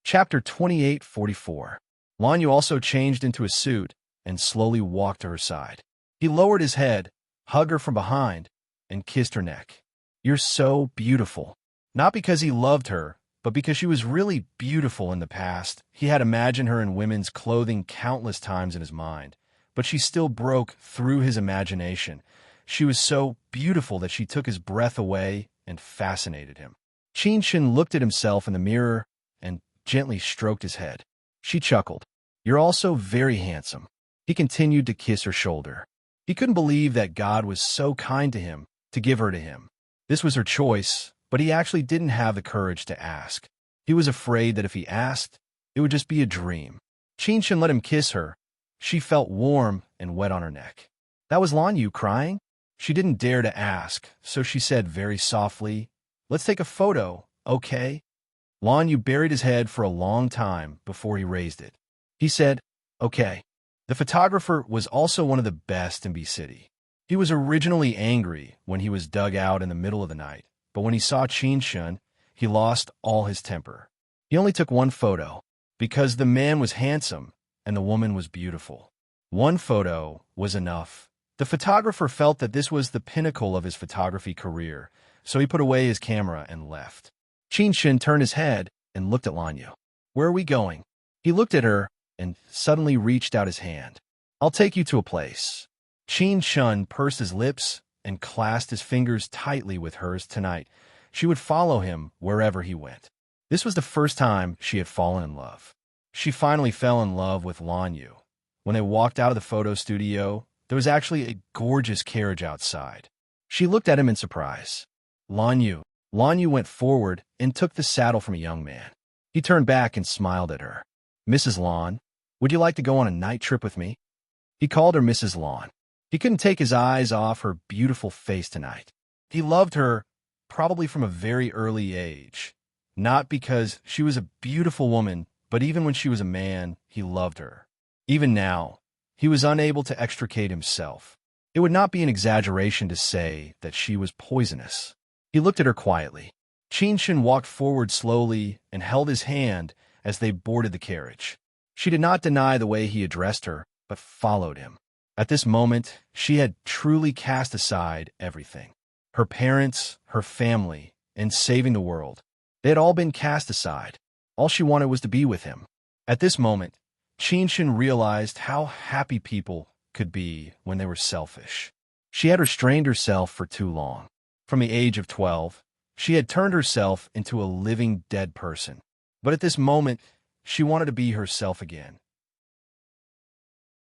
Chapter 28:44. Lan Yu also changed into a suit and slowly walked to her side. He lowered his head, hugged her from behind, and kissed her neck. You're so beautiful. Not because he loved her, but because she was really beautiful in the past. He had imagined her in women's clothing countless times in his mind, but she still broke through his imagination. She was so beautiful that she took his breath away and fascinated him. Chun looked at himself in the mirror and gently stroked his head. She chuckled. You're also very handsome. He continued to kiss her shoulder. He couldn't believe that God was so kind to him to give her to him. This was her choice, but he actually didn't have the courage to ask. He was afraid that if he asked, it would just be a dream. Chun let him kiss her. She felt warm and wet on her neck. That was Lan Yu crying? She didn't dare to ask, so she said very softly, Let's take a photo, okay? Lan Yu buried his head for a long time before he raised it. He said, Okay. The photographer was also one of the best in B City. He was originally angry when he was dug out in the middle of the night, but when he saw Chun, he lost all his temper. He only took one photo, because the man was handsome and the woman was beautiful. One photo was enough. The photographer felt that this was the pinnacle of his photography career, so he put away his camera and left. Chun turned his head and looked at Lan Yu. Where are we going? He looked at her and suddenly reached out his hand. I'll take you to a place. Chun pursed his lips and clasped his fingers tightly with hers tonight. She would follow him wherever he went. This was the first time she had fallen in love. She finally fell in love with Lan Yu. When they walked out of the photo studio, there was actually a gorgeous carriage outside. She looked at him in surprise. Lan Yu went forward and took the saddle from a young man. He turned back and smiled at her. Mrs. Lan, would you like to go on a night trip with me? He called her Mrs. Lan. He couldn't take his eyes off her beautiful face tonight. He loved her probably from a very early age. Not because she was a beautiful woman, but even when she was a man, he loved her. Even now, he was unable to extricate himself. It would not be an exaggeration to say that she was poisonous. He looked at her quietly. Chun walked forward slowly and held his hand as they boarded the carriage. She did not deny the way he addressed her. but followed him. At this moment, she had truly cast aside everything. Her parents, her family, and saving the world. They had all been cast aside. All she wanted was to be with him. At this moment, Qinshan realized how happy people could be when they were selfish. She had restrained herself for too long. From the age of 12, she had turned herself into a living dead person. But at this moment, she wanted to be herself again.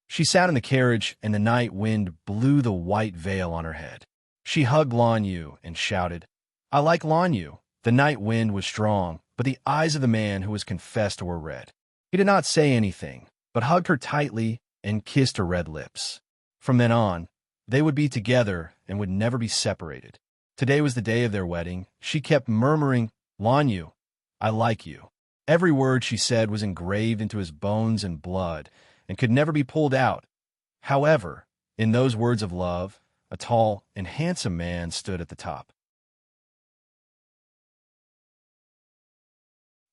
She sat in the carriage, and the night wind blew the white veil on her head. She hugged Lan Yu and shouted, "I like Lan Yu." The night wind was strong, but the eyes of the man who was confessed were red. He did not say anything, but hugged her tightly and kissed her red lips. From then on, they would be together and would never be separated. Today was the day of their wedding. She kept murmuring, "Lan Yu, I like you." Every word she said was engraved into his bones and blood and could never be pulled out. However, in those words of love, a tall and handsome man stood at the top.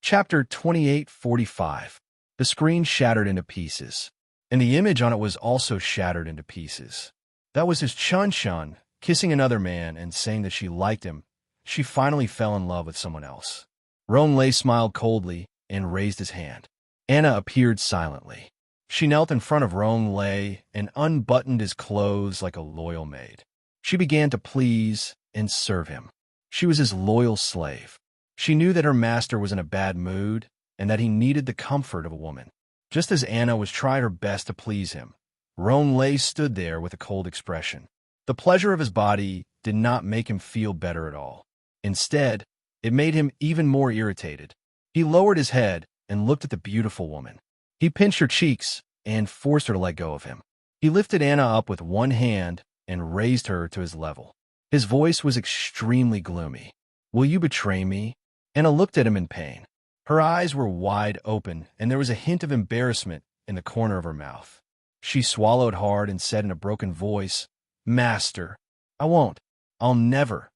Chapter 28:45. The screen shattered into pieces, and the image on it was also shattered into pieces. That was his Chun kissing another man and saying that she liked him. She finally fell in love with someone else. Ronglei smiled coldly and raised his hand. Anna appeared silently. She knelt in front of Ronglei and unbuttoned his clothes like a loyal maid. She began to please and serve him. She was his loyal slave. She knew that her master was in a bad mood and that he needed the comfort of a woman. Just as Anna was trying her best to please him, Ronglei stood there with a cold expression. The pleasure of his body did not make him feel better at all. Instead, it made him even more irritated. He lowered his head and looked at the beautiful woman. He pinched her cheeks and forced her to let go of him. He lifted Anna up with one hand and raised her to his level. His voice was extremely gloomy. "Will you betray me?" Anna looked at him in pain. Her eyes were wide open, and there was a hint of embarrassment in the corner of her mouth. She swallowed hard and said in a broken voice, "Master, I won't. I'll never."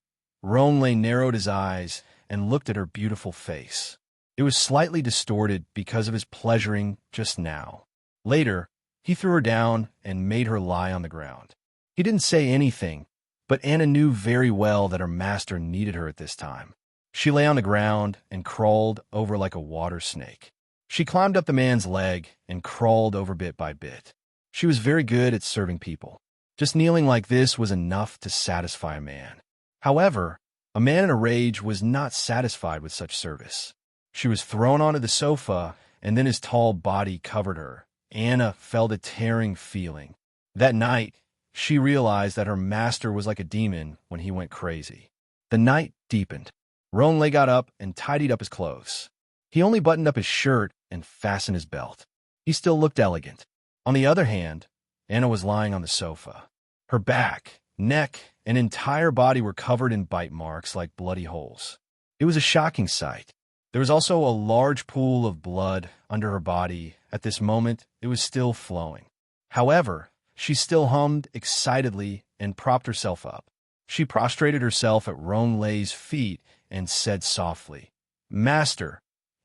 Ronglei narrowed his eyes and looked at her beautiful face. It was slightly distorted because of his pleasuring just now. Later, he threw her down and made her lie on the ground. He didn't say anything, but Anna knew very well that her master needed her at this time. She lay on the ground and crawled over like a water snake. She climbed up the man's leg and crawled over bit by bit. She was very good at serving people. Just kneeling like this was enough to satisfy a man. However, a man in a rage was not satisfied with such service. She was thrown onto the sofa, and then his tall body covered her. Anna felt a tearing feeling. That night, she realized that her master was like a demon when he went crazy. The night deepened. Ronglei got up and tidied up his clothes. He only buttoned up his shirt and fastened his belt. He still looked elegant. On the other hand, Anna was lying on the sofa. Her back, neck, and entire body were covered in bite marks like bloody holes. It was a shocking sight. There was also a large pool of blood under her body. At this moment, it was still flowing. However, she still hummed excitedly and propped herself up. She prostrated herself at Ronglei's feet and said softly, "Master,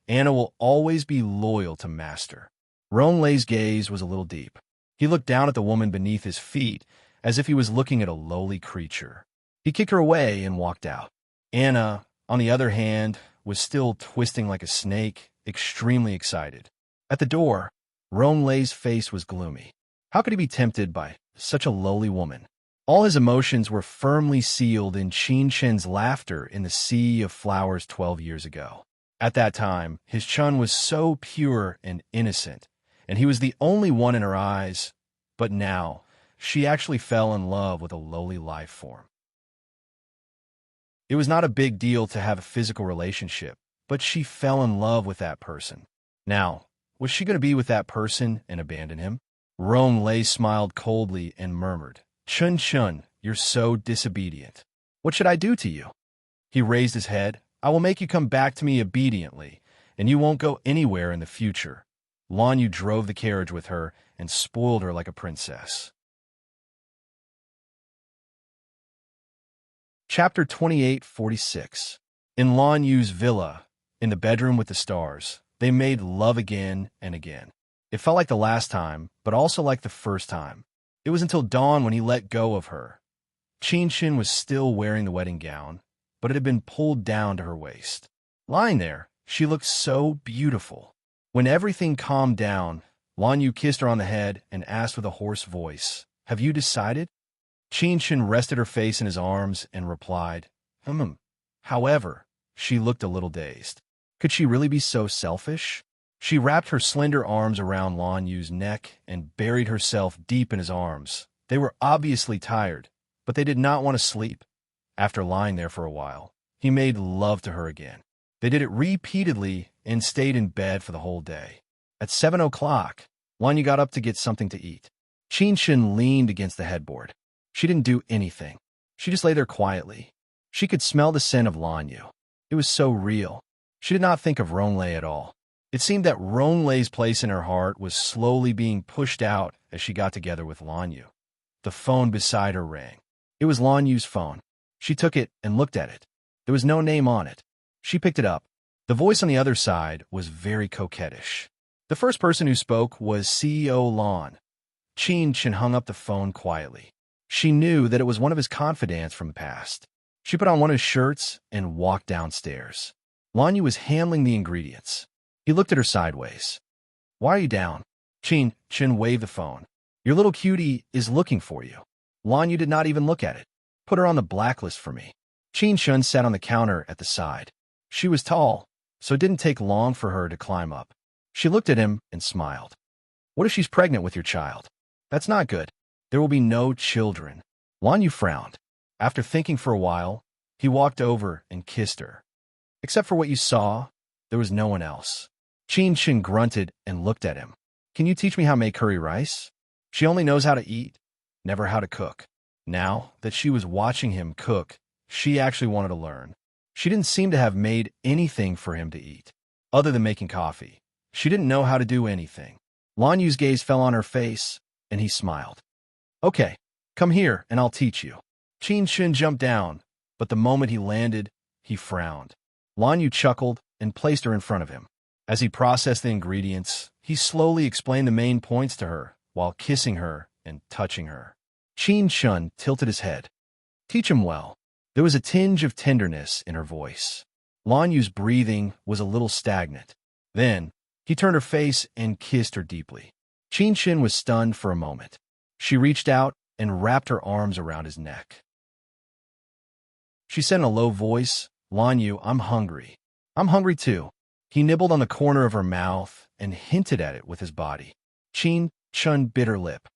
Anna will always be loyal to Master." Ronglei's gaze was a little deep. He looked down at the woman beneath his feet as if he was looking at a lowly creature. He kicked her away and walked out. Anna, on the other hand, was still twisting like a snake, extremely excited. At the door, Ronglei's face was gloomy. How could he be tempted by such a lowly woman? All his emotions were firmly sealed in Qinshan's laughter in the sea of flowers 12 years ago. At that time, his Chun was so pure and innocent, and he was the only one in her eyes. But now, she actually fell in love with a lowly life form. It was not a big deal to have a physical relationship, but she fell in love with that person. Now, was she going to be with that person and abandon him? Ronglei smiled coldly and murmured, "Chun, you're so disobedient. What should I do to you?" He raised his head. "I will make you come back to me obediently, and you won't go anywhere in the future." Lan Yu drove the carriage with her and spoiled her like a princess. Chapter 28:46. In Lan Yu's villa, in the bedroom with the stars, they made love again and again. It felt like the last time, but also like the first time. It was until dawn when he let go of her. Qinshin was still wearing the wedding gown, but it had been pulled down to her waist. Lying there, she looked so beautiful. When everything calmed down, Lan Yu kissed her on the head and asked with a hoarse voice, "Have you decided?" Qinshin rested her face in his arms and replied, However, she looked a little dazed. Could she really be so selfish? She wrapped her slender arms around Lan Yu's neck and buried herself deep in his arms. They were obviously tired, but they did not want to sleep. After lying there for a while, he made love to her again. They did it repeatedly and stayed in bed for the whole day. At 7 o'clock, Lan Yu got up to get something to eat. Qinshin leaned against the headboard. She didn't do anything. She just lay there quietly. She could smell the scent of Lan Yu. It was so real. She did not think of Ronglei at all. It seemed that Ronglei's place in her heart was slowly being pushed out as she got together with Lan Yu. The phone beside her rang. It was Lan Yu's phone. She took it and looked at it. There was no name on it. She picked it up. The voice on the other side was very coquettish. The first person who spoke was CEO Lan. Qinshin hung up the phone quietly. She knew that it was one of his confidants from the past. She put on one of his shirts and walked downstairs. Lan Yu was handling the ingredients. He looked at her sideways. "Why are you down?" Qinshin waved the phone. "Your little cutie is looking for you." Lan Yu did not even look at it. "Put her on the blacklist for me." Qinshin sat on the counter at the side. She was tall, so it didn't take long for her to climb up. She looked at him and smiled. "What if she's pregnant with your child?" "That's not good. There will be no children." Lan Yu frowned. After thinking for a while, he walked over and kissed her. "Except for what you saw, there was no one else." Qinshin grunted and looked at him. "Can you teach me how to make curry rice?" She only knows how to eat, never how to cook. Now that she was watching him cook, she actually wanted to learn. She didn't seem to have made anything for him to eat. Other than making coffee, she didn't know how to do anything. Lan Yu's gaze fell on her face, and he smiled. "Okay, come here and I'll teach you." Qinshin jumped down, but the moment he landed, he frowned. Lan Yu chuckled and placed her in front of him. As he processed the ingredients, he slowly explained the main points to her while kissing her and touching her. Qinshin tilted his head. "Teach him well." There was a tinge of tenderness in her voice. Lan Yu's breathing was a little stagnant. Then, he turned her face and kissed her deeply. Qinshin was stunned for a moment. She reached out and wrapped her arms around his neck. She said in a low voice, "Lan Yu, I'm hungry." "I'm hungry too." He nibbled on the corner of her mouth and hinted at it with his body. Qinshin bit her lip.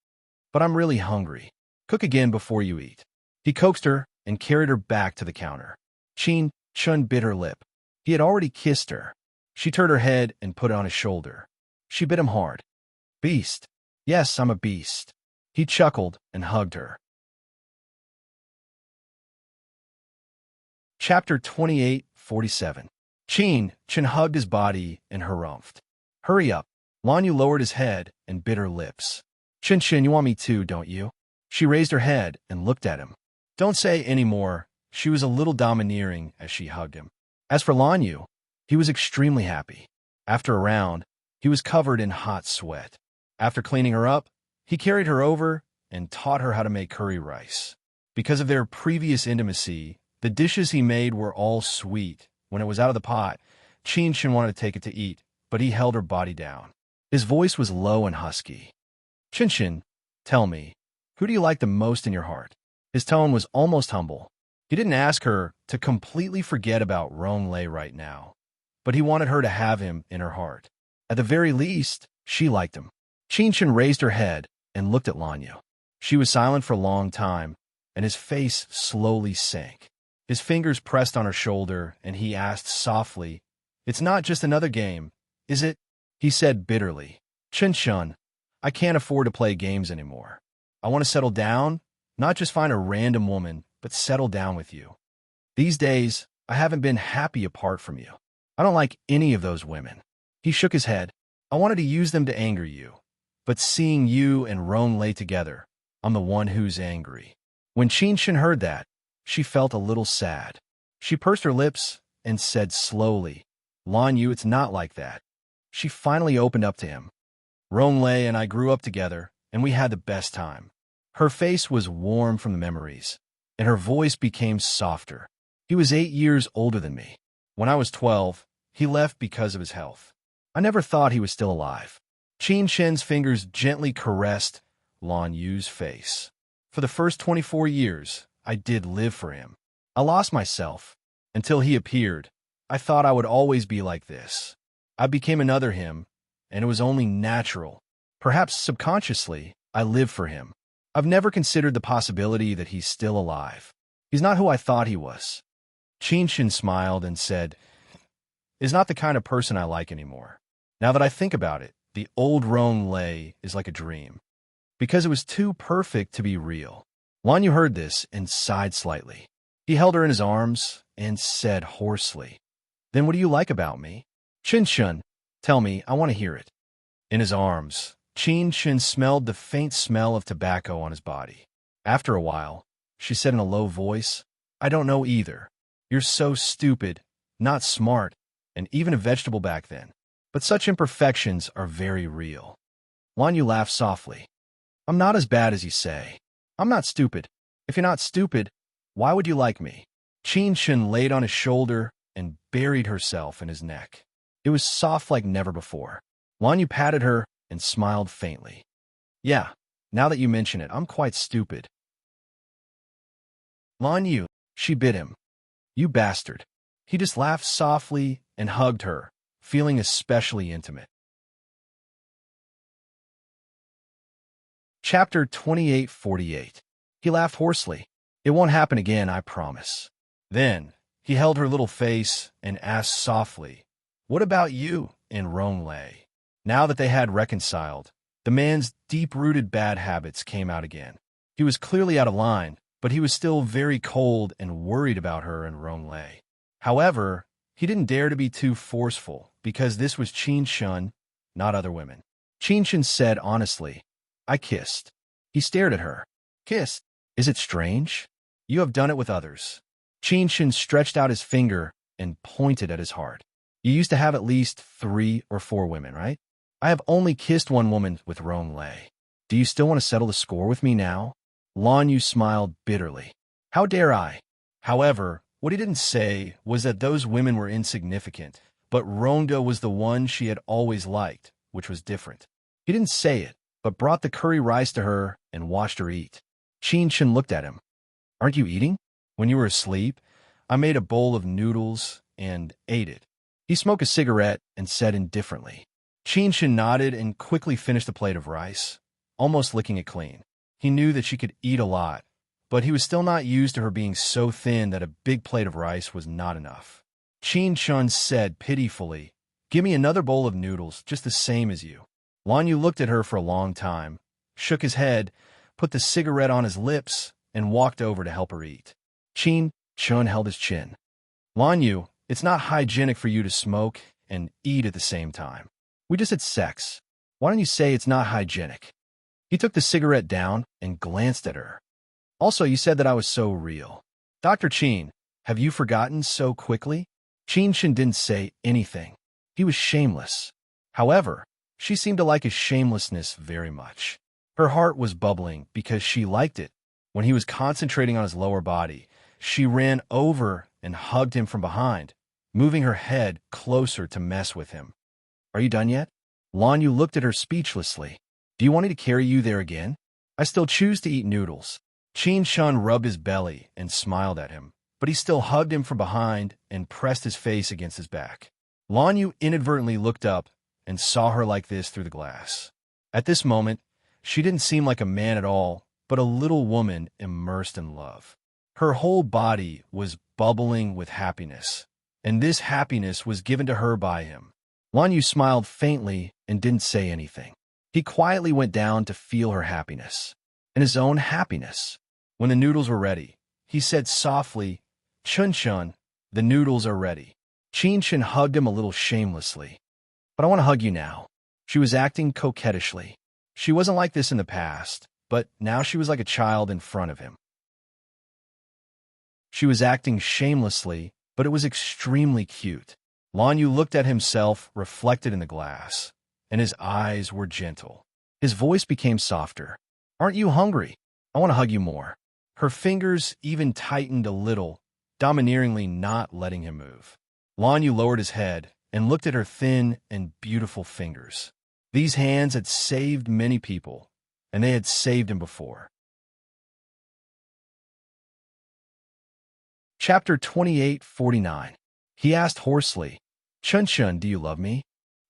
"But I'm really hungry. Cook again before you eat." He coaxed her and carried her back to the counter. Qinshin bit her lip. He had already kissed her. She turned her head and put it on his shoulder. She bit him hard. "Beast." "Yes, I'm a beast." He chuckled and hugged her. Chapter 28:47. Qinshin hugged his body and harumphed. "Hurry up." Lan Yu lowered his head and bit her lips. "Qinshin, you want me too, don't you?" She raised her head and looked at him. "Don't say any more." She was a little domineering as she hugged him. As for Lan Yu, he was extremely happy. After a round, he was covered in hot sweat. After cleaning her up, he carried her over and taught her how to make curry rice. Because of their previous intimacy, the dishes he made were all sweet. When it was out of the pot, Qinshin wanted to take it to eat, but he held her body down. His voice was low and husky. "Qinshin, tell me, who do you like the most in your heart?" His tone was almost humble. He didn't ask her to completely forget about Ronglei right now, but he wanted her to have him in her heart. At the very least, she liked him. Qinshin raised her head and looked at Lan Yu. She was silent for a long time, and his face slowly sank. His fingers pressed on her shoulder, and he asked softly, "It's not just another game, is it?" He said bitterly, "Qinshin, I can't afford to play games anymore. I want to settle down, not just find a random woman, but settle down with you. These days, I haven't been happy apart from you. I don't like any of those women." He shook his head. "I wanted to use them to anger you, but seeing you and Ronglei together, I'm the one who's angry." When Qinshin heard that, she felt a little sad. She pursed her lips and said slowly, "Lan Yu, it's not like that." She finally opened up to him. Ronlei and I grew up together, and we had the best time. Her face was warm from the memories, and her voice became softer. He was 8 years older than me. When I was 12, he left because of his health. I never thought he was still alive. Qin Shen's fingers gently caressed Lan Yu's face. For the first 24 years, I did live for him. I lost myself. Until he appeared, I thought I would always be like this. I became another him, and it was only natural. Perhaps subconsciously, I live for him. I've never considered the possibility that he's still alive. He's not who I thought he was. Qin Shen smiled and said, "Is not the kind of person I like anymore. Now that I think about it, the old Ronlei is like a dream. Because it was too perfect to be real." Lan Yu heard this and sighed slightly. He held her in his arms and said hoarsely, "Then what do you like about me? Qin Shen, tell me, I want to hear it." In his arms, Qin Shen smelled the faint smell of tobacco on his body. After a while, she said in a low voice, "I don't know either. You're so stupid, not smart, and even a vegetable back then. But such imperfections are very real." Lan Yu laughed softly. "I'm not as bad as you say. I'm not stupid. If you're not stupid, why would you like me?" Qin Shen laid on his shoulder and buried herself in his neck. It was soft like never before. Lan Yu patted her and smiled faintly. "Yeah, now that you mention it, I'm quite stupid." "Lan Yu," she bit him. "You bastard." He just laughed softly and hugged her, feeling especially intimate. Chapter 28:48. He laughed hoarsely. "It won't happen again, I promise." Then he held her little face and asked softly, "What about you and Ronlei?" Now that they had reconciled, the man's deep-rooted bad habits came out again. He was clearly out of line, but he was still very cold and worried about her and Ronlei. However, he didn't dare to be too forceful, because this was Qin Shen, not other women. Qin Shen said honestly, "I kissed." He stared at her. "Kissed? Is it strange? You have done it with others." Qin Shen stretched out his finger and pointed at his heart. "You used to have at least 3 or 4 women, right? I have only kissed one woman with Ronlei. Do you still want to settle the score with me now?" Lan Yu smiled bitterly. "How dare I?" However, what he didn't say was that those women were insignificant, but Rhonda was the one she had always liked, which was different. He didn't say it, but brought the curry rice to her and watched her eat. Qin Shen looked at him. "Aren't you eating? When you were asleep, I made a bowl of noodles and ate it." He smoked a cigarette and said indifferently. Qin Shen nodded and quickly finished the plate of rice, almost licking it clean. He knew that she could eat a lot, but he was still not used to her being so thin that a big plate of rice was not enough. Qin Shen said pitifully, "Give me another bowl of noodles, just the same as you." Lan Yu looked at her for a long time, shook his head, put the cigarette on his lips, and walked over to help her eat. Qin Shen held his chin. "Lan Yu, it's not hygienic for you to smoke and eat at the same time. We just had sex. Why don't you say it's not hygienic?" He took the cigarette down and glanced at her. "Also, you said that I was so real. Dr. Qin, have you forgotten so quickly?" Qin Shen didn't say anything. He was shameless. However, she seemed to like his shamelessness very much. Her heart was bubbling because she liked it. When he was concentrating on his lower body, she ran over and hugged him from behind, moving her head closer to mess with him. "Are you done yet?" Lan Yu looked at her speechlessly. "Do you want me to carry you there again? I still choose to eat noodles." Qin Shen rubbed his belly and smiled at him, but he still hugged him from behind and pressed his face against his back. Lan Yu inadvertently looked up and saw her like this through the glass. At this moment, she didn't seem like a man at all, but a little woman immersed in love. Her whole body was bubbling with happiness, and this happiness was given to her by him. Lan Yu smiled faintly and didn't say anything. He quietly went down to feel her happiness, and his own happiness. When the noodles were ready, he said softly, "Qin Shen, the noodles are ready." Qin Shen hugged him a little shamelessly. "But I want to hug you now." She was acting coquettishly. She wasn't like this in the past, but now she was like a child in front of him. She was acting shamelessly, but it was extremely cute. Lan Yu looked at himself reflected in the glass, and his eyes were gentle. His voice became softer. Aren't you hungry? I want to hug you more. Her fingers even tightened a little, domineeringly not letting him move. Lanyu lowered his head and looked at her thin and beautiful fingers. These hands had saved many people, and they had saved him before. Chapter 28:49. He asked hoarsely, "Chun-chun, do you love me?"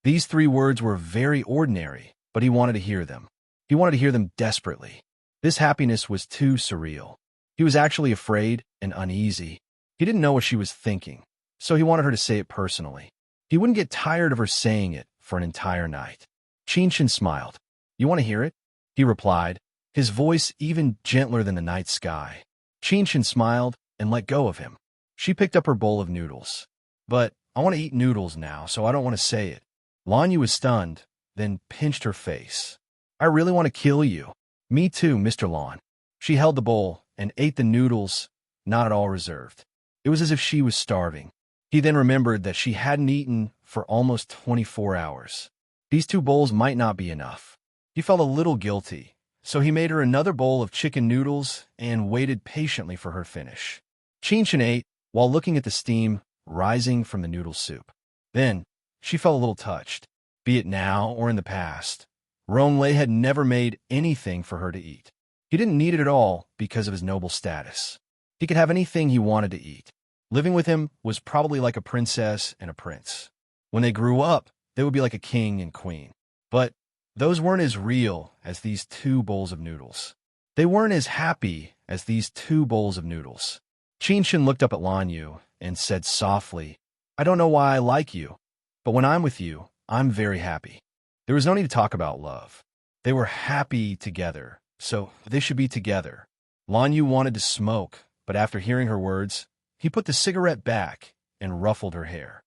These 3 words were very ordinary, but he wanted to hear them. He wanted to hear them desperately. This happiness was too surreal. He was actually afraid and uneasy. He didn't know what she was thinking, so he wanted her to say it personally. He wouldn't get tired of her saying it for an entire night. Qin smiled. "You want to hear it?" He replied, his voice even gentler than the night sky. Qin smiled and let go of him. She picked up her bowl of noodles. "But I want to eat noodles now, so I don't want to say it." Lanyu was stunned, then pinched her face. "I really want to kill you." "Me too, Mr. Lan." She held the bowl and ate the noodles, not at all reserved. It was as if she was starving. He then remembered that she hadn't eaten for almost 24 hours. These 2 bowls might not be enough. He felt a little guilty, so he made her another bowl of chicken noodles and waited patiently for her finish. Qin ate while looking at the steam rising from the noodle soup. Then, she felt a little touched. Be it now or in the past, Ronglei had never made anything for her to eat. He didn't need it at all because of his noble status. He could have anything he wanted to eat. Living with him was probably like a princess and a prince. When they grew up, they would be like a king and queen. But those weren't as real as these 2 bowls of noodles. They weren't as happy as these 2 bowls of noodles. Qin looked up at Lanyu and said softly, "I don't know why I like you, but when I'm with you, I'm very happy." There was no need to talk about love. They were happy together, so they should be together. Lanyu wanted to smoke, but after hearing her words, he put the cigarette back and ruffled her hair.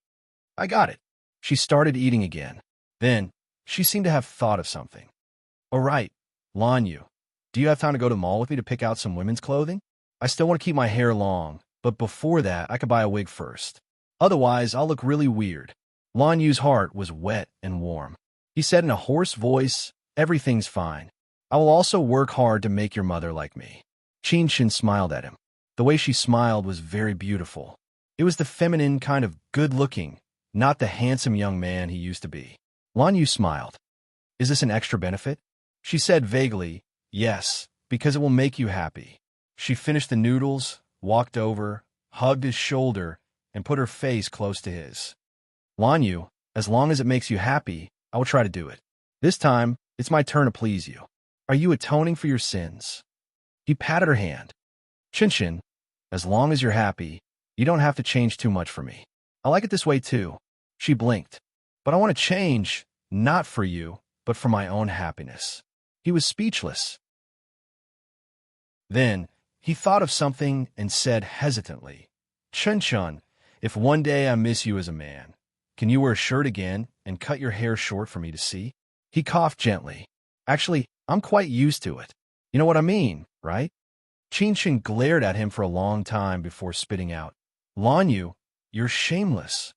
"I got it." She started eating again. Then, she seemed to have thought of something. "All right, Lanyu, do you have time to go to the mall with me to pick out some women's clothing? I still want to keep my hair long, but before that, I could buy a wig first. Otherwise, I'll look really weird." Lanyu's heart was wet and warm. He said in a hoarse voice, "Everything's fine. I will also work hard to make your mother like me." Qin smiled at him. The way she smiled was very beautiful. It was the feminine kind of good-looking, not the handsome young man he used to be. Lanyu smiled. "Is this an extra benefit?" She said vaguely, "Yes, because it will make you happy." She finished the noodles, walked over, hugged his shoulder, and put her face close to his. "Lanyu, as long as it makes you happy, I will try to do it. This time, it's my turn to please you. Are you atoning for your sins?" He patted her hand. "Qin, as long as you're happy, you don't have to change too much for me. I like it this way too." She blinked. "But I want to change, not for you, but for my own happiness." He was speechless. Then, he thought of something and said hesitantly, "Chun, if one day I miss you as a man, can you wear a shirt again and cut your hair short for me to see?" He coughed gently. "Actually, I'm quite used to it. You know what I mean, right?" Qin glared at him for a long time before spitting out, "Lanyu, you're shameless."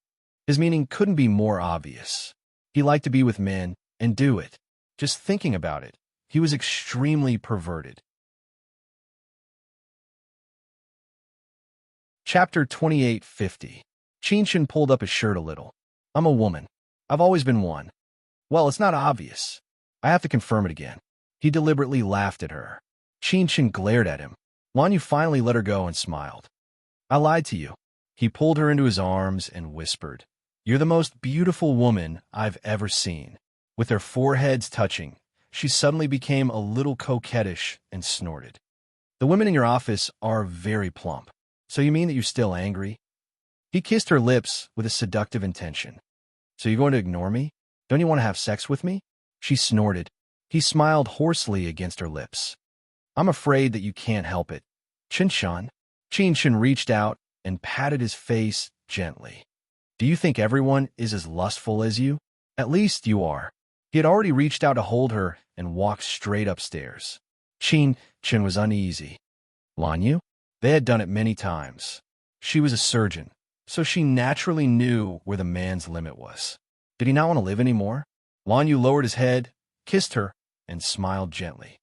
His meaning couldn't be more obvious. He liked to be with men and do it. Just thinking about it, he was extremely perverted. Chapter 28:50. Qin pulled up his shirt a little. "I'm a woman. I've always been one." "Well, it's not obvious. I have to confirm it again." He deliberately laughed at her. Qin glared at him. Lanyu finally let her go and smiled. "I lied to you." He pulled her into his arms and whispered, "You're the most beautiful woman I've ever seen." With their foreheads touching, she suddenly became a little coquettish and snorted. "The women in your office are very plump. So you mean that you're still angry?" He kissed her lips with a seductive intention. "So you're going to ignore me? Don't you want to have sex with me?" She snorted. He smiled hoarsely against her lips. "I'm afraid that you can't help it. Qin." Qin reached out and patted his face gently. "Do you think everyone is as lustful as you? At least you are." He had already reached out to hold her and walked straight upstairs. Qin was uneasy. "Lanyu?" They had done it many times. She was a surgeon, so she naturally knew where the man's limit was. Did he not want to live anymore? Lan Yu lowered his head, kissed her, and smiled gently.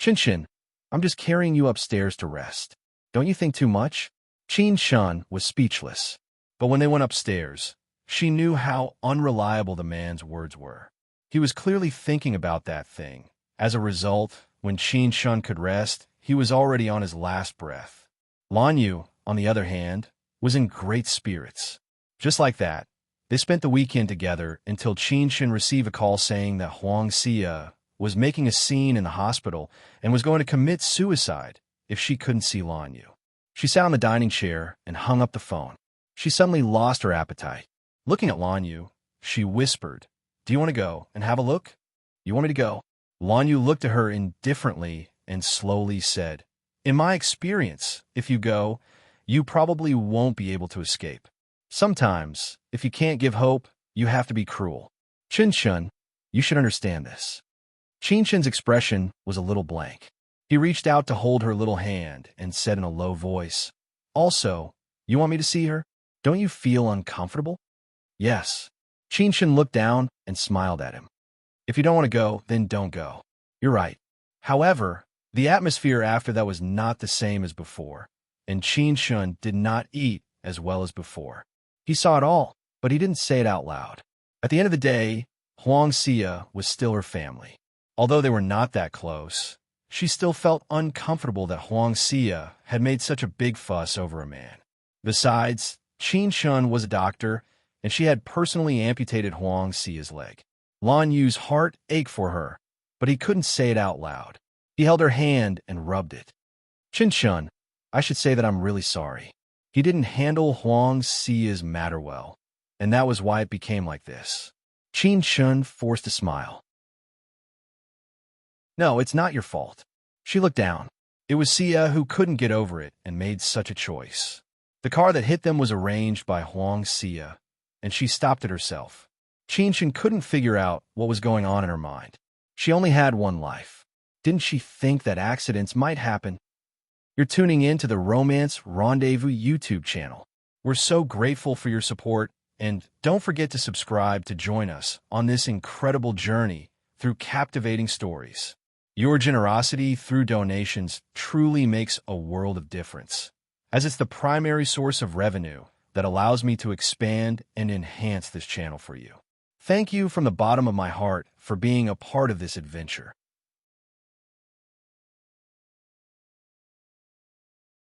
Qinshan, I'm just carrying you upstairs to rest. Don't you think too much? Qin Shun was speechless. But when they went upstairs, she knew how unreliable the man's words were. He was clearly thinking about that thing. As a result, when Qin Shun could rest, he was already on his last breath. Lan Yu, on the other hand, was in great spirits. Just like that, they spent the weekend together until Qin Shun received a call saying that Huang Xia was making a scene in the hospital and was going to commit suicide if she couldn't see Lan Yu. She sat on the dining chair and hung up the phone. She suddenly lost her appetite. Looking at Lan Yu, she whispered, "Do you want to go and have a look? You want me to go?" Lan Yu looked at her indifferently and slowly said, "In my experience, if you go, you probably won't be able to escape. Sometimes, if you can't give hope, you have to be cruel. Qinshan, you should understand this." Qinshan's expression was a little blank. He reached out to hold her little hand and said in a low voice, "Also, you want me to see her? Don't you feel uncomfortable?" "Yes." Qinshan looked down and smiled at him. "If you don't want to go, then don't go. You're right." However, the atmosphere after that was not the same as before, and Qinshan did not eat as well as before. He saw it all, but he didn't say it out loud. At the end of the day, Huang Xia was still her family. Although they were not that close, she still felt uncomfortable that Huang Xia had made such a big fuss over a man. Besides, Qin Shun was a doctor, and she had personally amputated Huang Xia's leg. Lan Yu's heart ached for her, but he couldn't say it out loud. He held her hand and rubbed it. "Qin Shun, I should say that I'm really sorry. He didn't handle Huang Xia's matter well, and that was why it became like this." Qin Shun forced a smile. "No, it's not your fault." She looked down. It was Xia who couldn't get over it and made such a choice. The car that hit them was arranged by Huang Xia, and she stopped it herself. Qin Shun couldn't figure out what was going on in her mind. She only had one life. Didn't she think that accidents might happen? You're tuning in to the Romance Rendezvous YouTube channel. We're so grateful for your support, and don't forget to subscribe to join us on this incredible journey through captivating stories. Your generosity through donations truly makes a world of difference, as it's the primary source of revenue that allows me to expand and enhance this channel for you. Thank you from the bottom of my heart for being a part of this adventure.